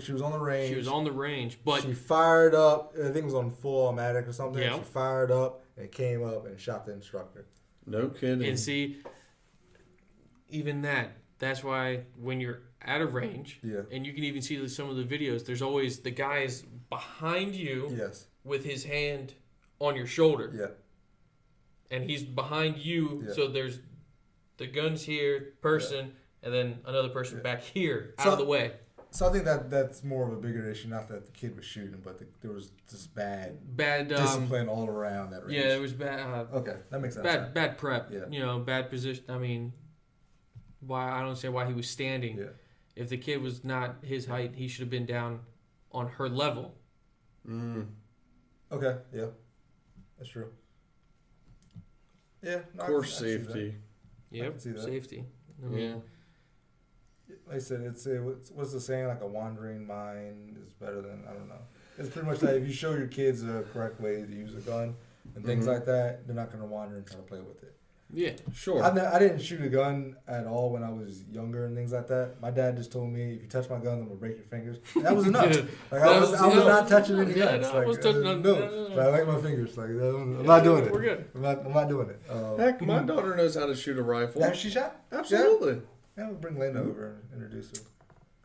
She was on the range. She was on the range, but she fired up. I think it was on full automatic or something. Yeah. She fired up and came up and shot the instructor. No kidding. and see, even that's why when you're out of range, Yeah. and you can even see some of the videos, there's always the guy is behind you Yes. with his hand on your shoulder. Yeah. And he's behind you, Yeah. so there's the guns here, person, and then another person Yeah. back here, out So- of the way. So I think that's more of a bigger issue. Not that the kid was shooting, but there was just bad Bad discipline all around that range. yeah, it was bad. Okay, that makes sense. Bad prep. Yeah. Bad position. I mean, why I don't say why he was standing. Yeah. If the kid was not his height, he should have been down on her level. Mm. Okay. Yeah. That's true. Yeah. No, Course I can see that. safety. can Yep, see that. safety. I Yeah. mean, Like I said, what's the saying? Like a wandering mind is better than I don't know. It's pretty much like if you show your kids the correct way to use a gun and things Mhm. like that, they're not gonna wander and try to play with it. yeah. Sure. I didn't shoot a gun at all when I was younger and things like that. My dad just told me, if you touch my guns, I'm gonna break your fingers. And that was enough. Like I was not touching any Yeah, guns. no, I was touching on- no. no. Like, I like my fingers. Like I'm not doing it. We're good. I'm not doing it. Heck, my daughter knows how to shoot a rifle. Has she shot? Absolutely. Yeah, we'll bring Lena over and introduce her.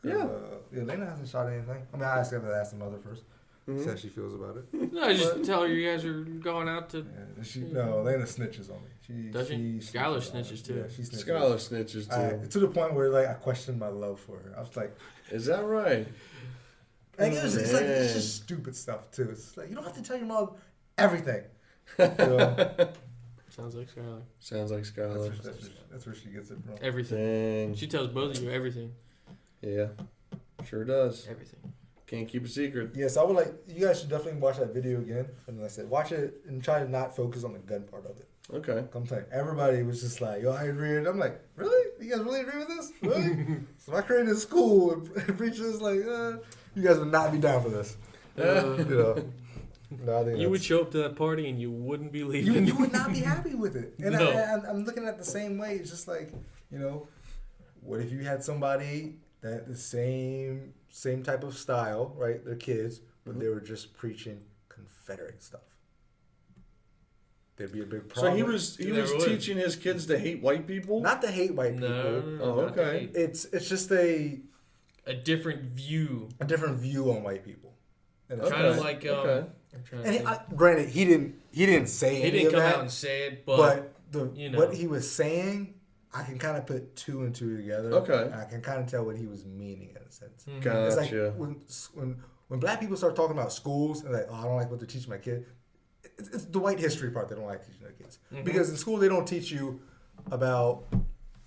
'Cause, Yeah. Yeah, Lena hasn't shot anything. I mean, I have to ask the mother first. Mhm. See how she feels about it. No, I just tell her you guys are going out to. No, Lena snitches on me. Does she? Skylar snitches too. Yeah, she snitches. Scholar snitches too. To the point where like I questioned my love for her. I was like, Is that right? it's just stupid stuff too. It's like you don't have to tell your mom everything. You know? Sounds like Skylar. Sounds like Scholar. That's where she gets it from. Everything. Dang. She tells both of you everything. Yeah. Sure does. everything. Can't keep a secret. Yes, I would like. You guys should definitely watch that video again. And like I said, watch it and try to not focus on the gun part of it. Okay. I'm telling you, everybody was just like, "Yo, I agree." And I'm like, "Really? You guys really agree with this? Really?" So if I created a school and preachers like, "You guys would not be down for this." You know. No, I think You would show up to that party and you wouldn't be leaving. you would not be happy with it. And No. I'm looking at it the same way. It's just like, you know, what if you had somebody that the same type of style, right? They're kids, but they were just preaching Confederate stuff. There'd be a big So problem. he was There would. teaching his kids to hate white people. not to hate white people. No. Oh, not okay. hate. It's just a different view. different view on white people. And it's Kind of Okay. like Okay. I'm trying to And think. granted, he didn't say He any didn't of come that, out and say it, but you know. what he was saying, I can kind of put two and two together. Okay. And I can kind of tell what he was meaning in a sense. Mhm. It's like Gotcha. when black people start talking about schools and like, oh, I don't like what they're teaching my kid. It's the white history part they don't like teaching their kids Mhm. because in school they don't teach you about,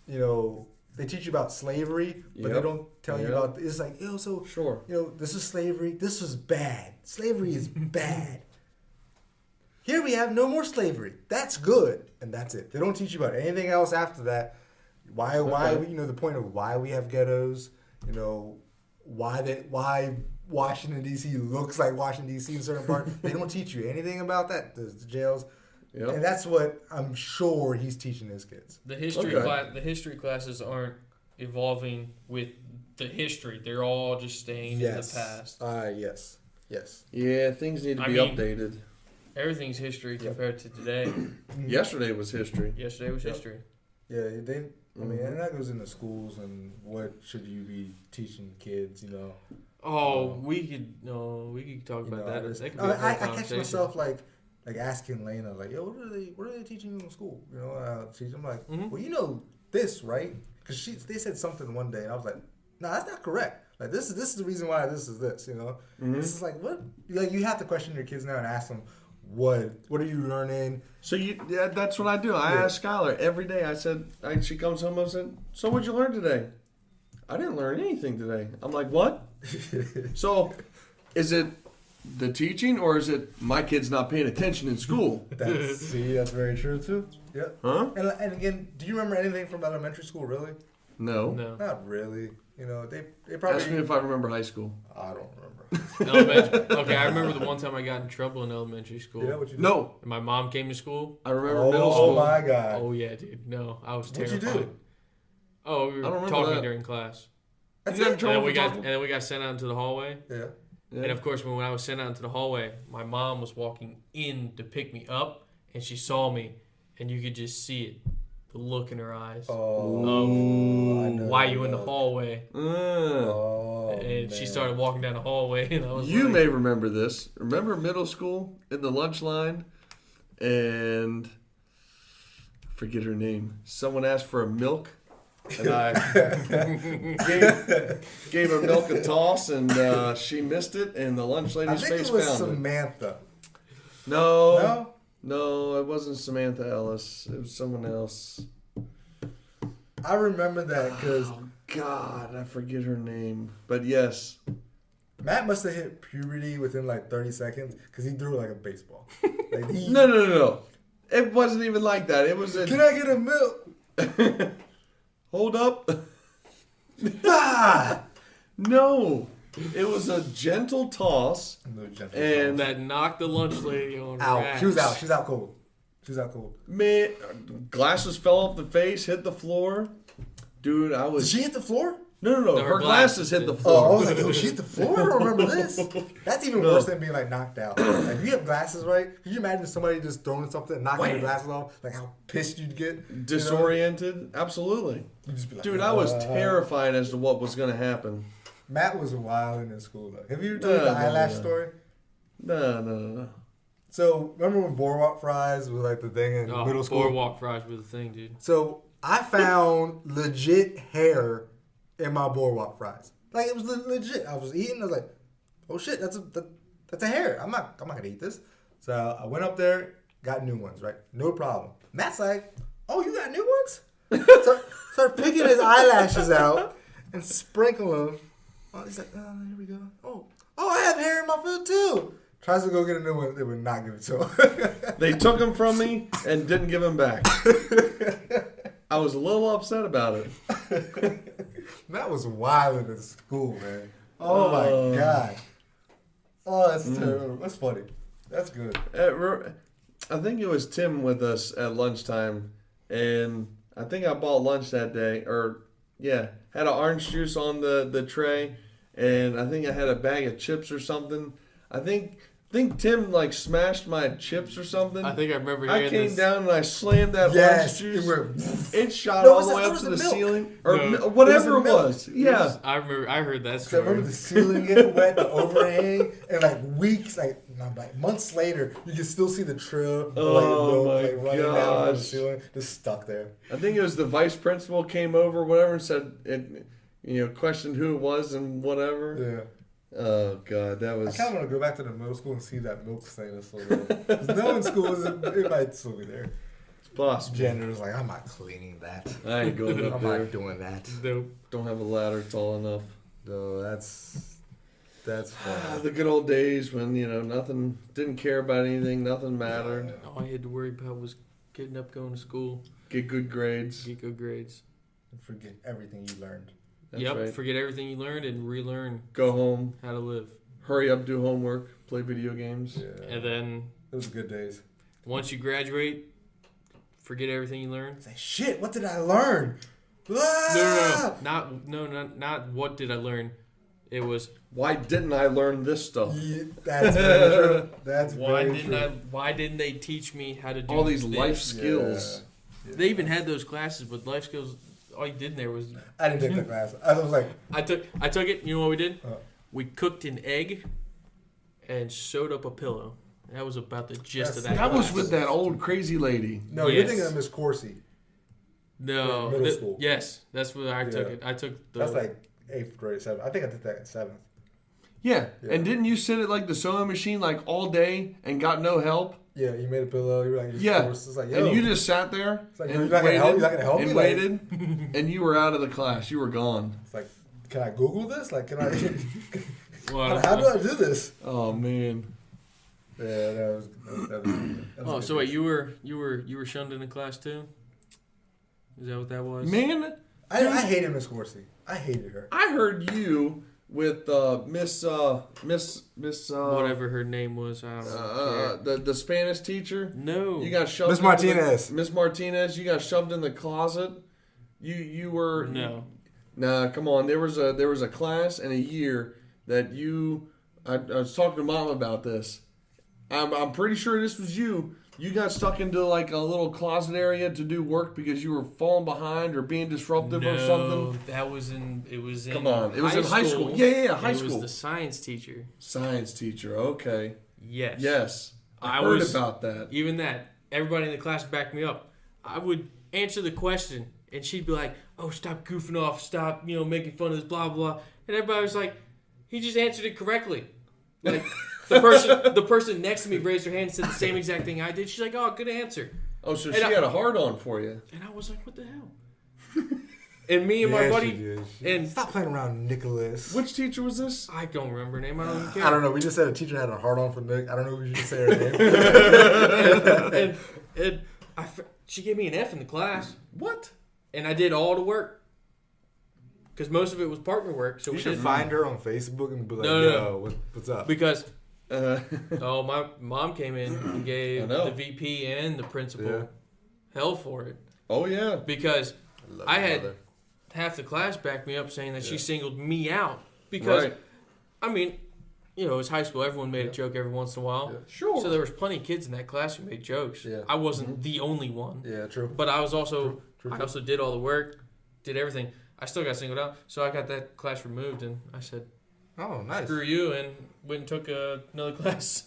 you know, they teach you about slavery, but they Yep. don't tell you Yep. about. It's like, so Sure. you know, this is slavery. This was bad. Slavery is bad. Here we have no more slavery. That's good, and that's it. They don't teach you about anything else after that. Why Okay. you know the point of why we have ghettos. You know why Washington D.C. looks like Washington D.C. in certain parts. They don't teach you anything about that. The jails, and Yep. that's what I'm sure he's teaching his kids. The history Okay. the history classes aren't evolving with the history. They're all just staying in the past. Yes. Yes. Yeah, things need to I be mean- updated. Everything's history Yep. compared to today. Yesterday was history. Yesterday was Yep. history. Yeah, they. I mean, Mhm. and that goes into schools and what should you be teaching kids? You know. Oh, we could talk You about know, that. just- That could be a whole I catch conversation. myself like asking Lena like, yo, what are they teaching you in school? You know, I'm like, Mhm. well, you know this, right? Because they said something one day, and I was like, no, that's not correct. Like this is the reason why this is this. You know, Mhm. this is like what like you have to question your kids now and ask them what are you learning? So that's what I do. I Yeah. ask Skylar every day. I said, she comes home. I said, so what'd you learn today? I didn't learn anything today. I'm like, what? So, is it the teaching or is it my kid's not paying attention in school? That's very true too. Yep. Huh? And again, do you remember anything from elementary school? Really? No. No. Not really. You know, they Ask probably. me if I remember high school. I don't remember. Elementary. Okay, I remember the one time I got in trouble in elementary school. Yeah, what you do? No. And my mom came to school. I remember Oh, middle school. my God. Oh yeah, dude. No, I was What'd you terrified. do? Oh, we I don't were remember talking that. during class. That's You got in it. trouble And then for talking? we got sent out into the hallway. Yeah. Yeah. And of course, when I was sent out into the hallway, my mom was walking in to pick me up, and she saw me, and you could just see it, the look in her eyes. Oh, I know Why that you in the look. hallway? Oh, And she man. started walking down the hallway, and I was You like, may remember this. Remember middle school in the lunch line, and I forget her name. Someone asked for a milk, and I gave her milk a toss, and she missed it, and the lunch I lady's think face it was found Samantha. it. No, No? no, it wasn't Samantha Ellis. It was someone else. I remember that because Oh God, I forget her name. But yes, Matt must have hit puberty within like 30 seconds because he threw it like a baseball. Like he, no. It wasn't even like that. It was a Can I get a milk? hold up. Ah! No, it was a gentle toss. No, gentle And- toss. that knocked the lunch lady on her out. ass. She was out. She was out cold. She was out cold. Man, glasses fell off the face, hit the floor. Dude, I Did was she hit the floor? no. No, Her her glasses glasses hit the did. Oh, I floor. was like, yo, she hit the floor? I don't remember this. That's even No. worse than being like knocked out. Like, if you have glasses, right? Could you imagine somebody just throwing something and knocking your Wham. glasses off? Like how pissed you'd get? You know? Disoriented, absolutely. You'd just be like, Dude, I was terrified as to what was gonna happen. Matt was wild in school though. Have you told No, the no, eyelash no. story? No. So remember when boardwalk fries was like the thing in Oh, middle school? boardwalk fries were the thing, dude. So I found legit hair in my boardwalk fries. Like it was legit. I was eating. I was like, "Oh shit, that's a hair. I'm not gonna eat this." So I went up there, got new ones. Right, no problem. Matt's like, "Oh, you got new ones?" So start picking his eyelashes out and sprinkle them Oh, he's like, oh, here we go. Oh, I have hair in my foot too. Tries to go get a new one. They would not give it to him. They took him from me and didn't give him back. I was a little upset about it. That was wild in school, man. Oh my god. Oh, that's terrible. That's funny. That's good. I think it was Tim with us at lunchtime, and I think I bought lunch that day, had an orange juice on the tray, and I think I had a bag of chips or something. I think Tim like smashed my chips or something. I think I remember I hearing came this. down and I slammed that Yes, orange it juice. went. It shot No, all the way it up was to the the milk. ceiling, or No. whatever It it was the milk. was. Yeah. I heard that I story. remember the ceiling getting wet, the overhang, and like weeks, like months later, you can still see the trail of Oh, my running down from the gosh. ceiling, just stuck there. I think it was the vice principal came over, whatever, and said, questioned who it was and whatever. Yeah. Oh God, that I was. kind of want to go back to the middle school and see that milk stain that's still there. 'Cause no in school, it might still be there. It's possible. Janitor's like, I'm not cleaning that. I ain't going up I'm there. not doing that. Nope. Don't have a ladder tall enough. No, that's fun. The good old days when nothing, didn't care about anything, nothing mattered. All I had to worry about was getting up, going to school, Get good grades. get good grades. And forget everything you learned. That's Yep. right. Forget everything you learned and relearn Go home, how to live. hurry up, do homework, play video games. Yeah. And then Those were good days. once you graduate, forget everything you learned. It's like, shit, what did I learn? No, Ah! not what did I learn. It was Why didn't I learn this stuff? Yeah, that's very true. That's why very didn't true. why didn't they teach me how to do All these this? life skills. Yeah. They even had those classes, but life skills. All you did in there was I didn't take the class. I was like, I took it. You know what we did? Uh. We cooked an egg and sewed up a pillow. That was about the gist of that. That was class. with that old crazy lady. no, you're Yes. thinking of Miss Corsi. No, Yeah, middle school. Yes, that's where I took Yeah. it. I took the. That's like 8th grade, 7th. I think I did that in 7th. Yeah. Yeah. And didn't you sit at like the sewing machine like all day and got no help? Yeah, you made a pillow. You were like, Yeah. It's like, yo. And you just sat there It's like, and you're not gonna help- you're not gonna help and me? Like- waited, and you were out of the class. You were gone. It's like, can I Google this? Like, can I? Well, how do I do this? Oh man. Yeah, that was Oh, good so wait, days. you were shunned in the class too? Is that what that was? Man, I hated Miss Corsi. I hated her. I heard you with Miss Whatever her name was, I don't care. the Spanish teacher. No. You got shoved. Miss into Martinez. Miss Martinez. You got shoved in the closet. You were No. Nah, come on. There was a class and a year that you. I was talking to Mom about this. I'm pretty sure this was you. You got stuck into like a little closet area to do work because you were falling behind or being disruptive or something. That was in. It was in. Come on, it was in high school. Yeah, high It school. was the science teacher. Science teacher. Okay. Yes. Yes. I I heard was- about that. Even that. Everybody in the class backed me up. I would answer the question, and she'd be like, "Oh, stop goofing off. Stop, making fun of this, blah blah." And everybody was like, "He just answered it correctly." Like the person next to me raised her hand and said the same exact thing I did. She's like, "Oh, good answer." Oh, so And she I- had a hard on for you. And I was like, "What the hell?" And me and my buddy, and Stop playing around, Nicholas. Which teacher was this? I don't remember her name. I don't even care. I don't know. We just said a teacher had a hard on for Nick. I don't know if we should say her name. and she gave me an F in the class, What? and I did all the work because most of it was partner work. So You we should did find her on Facebook and be like, No. yo, what's up? because Uh, my mom came in and I gave know. the VP and the principal Yeah. hell for it oh yeah. because love I your had mother. half the class back me up saying that she Yeah. singled me out because Right. I mean, it was high school. Everyone made a joke every once in a while. Yeah. Sure. So there was plenty of kids in that class who made jokes. Yeah. I wasn't the only one, Yeah, true. but I was also True. I also did all the work, did everything. I still got singled out, so I got that class removed, and I said, Oh, nice. "Screw you," and went and took another class.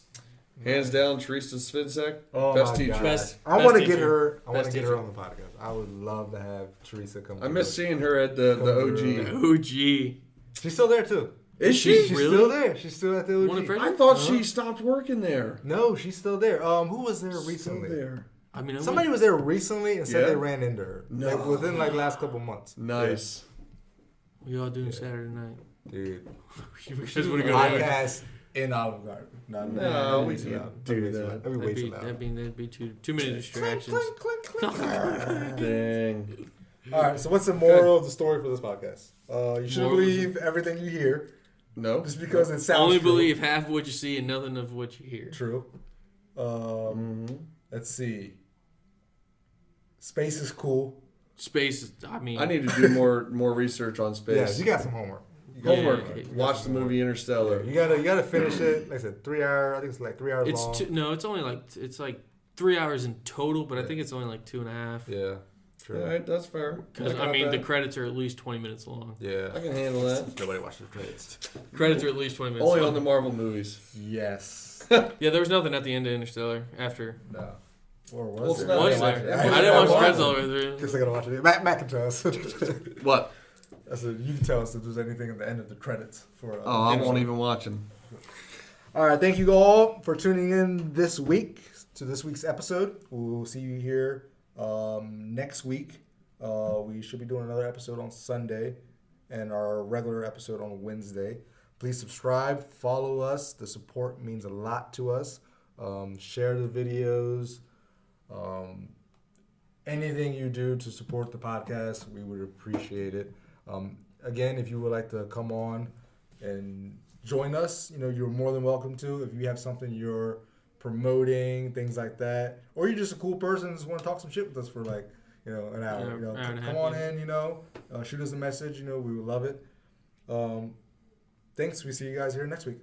Hands down, Teresa Svinsek. Oh Best my teacher. God. Best- I best want to get teacher. her. I want Best to get teacher. her on the podcast. I would love to have Teresa come. I through. miss seeing her at the Come OG. through. OG. She's still there too. Is she? She's Really? still there. She's still at the One of OG. the I thought Uh-huh. she stopped working there. No, she's still there. Who was there Still recently? there. I mean, Somebody was there recently and said Yeah? they ran into her. No. Like, within like last couple months. Nice. What y'all doing Saturday night? Dude. You guys want to go there? Podcast in Olive Garden. No, we can't do that. That'd be way too loud. That'd be too many distractions. Dang. All right, so what's the moral of the story for this podcast? You shouldn't Moral is- believe everything you hear No. just because it sounds Only true. believe half of what you see and nothing of what you hear. True. Let's see. Space is cool. Space is, I mean, I need to do more research on Yeah, space. you got some homework. You got Homework. some homework. Watch the movie Interstellar. You gotta finish it. Like I said, 3 hours. I think it's like 3 hours long. it's only like it's like 3 hours in total, but I think it's only like 2.5. Yeah. True. All right, that's fair. Because I mean, the credits are at least 20 minutes long. Yeah. I can handle that. Nobody watched the credits. Credits are at least 20 minutes. Only long. on the Marvel movies. Yes. Yeah, there was nothing at the end of Interstellar after. No. Or Well, was it's there? not- Was I there? didn't I didn't watch watch credits it. all the way through. Guess I gotta watch it. Matt can tell us. What? I said, you can tell us if there's anything at the end of the credits for. Oh, I won't even watch them. All right, thank you all for tuning in this week to this week's episode. We'll see you here next week. We should be doing another episode on Sunday and our regular episode on Wednesday. Please subscribe, follow us. The support means a lot to us. Share the videos. Anything you do to support the podcast, we would appreciate it. Again, if you would like to come on and join us, you're more than welcome to. If you have something you're promoting, things like that, or you're just a cool person and just want to talk some shit with us for like, an hour. Yeah, hour and a Come half, on yeah. in, shoot us a message, we would love it. Thanks. We see you guys here next week.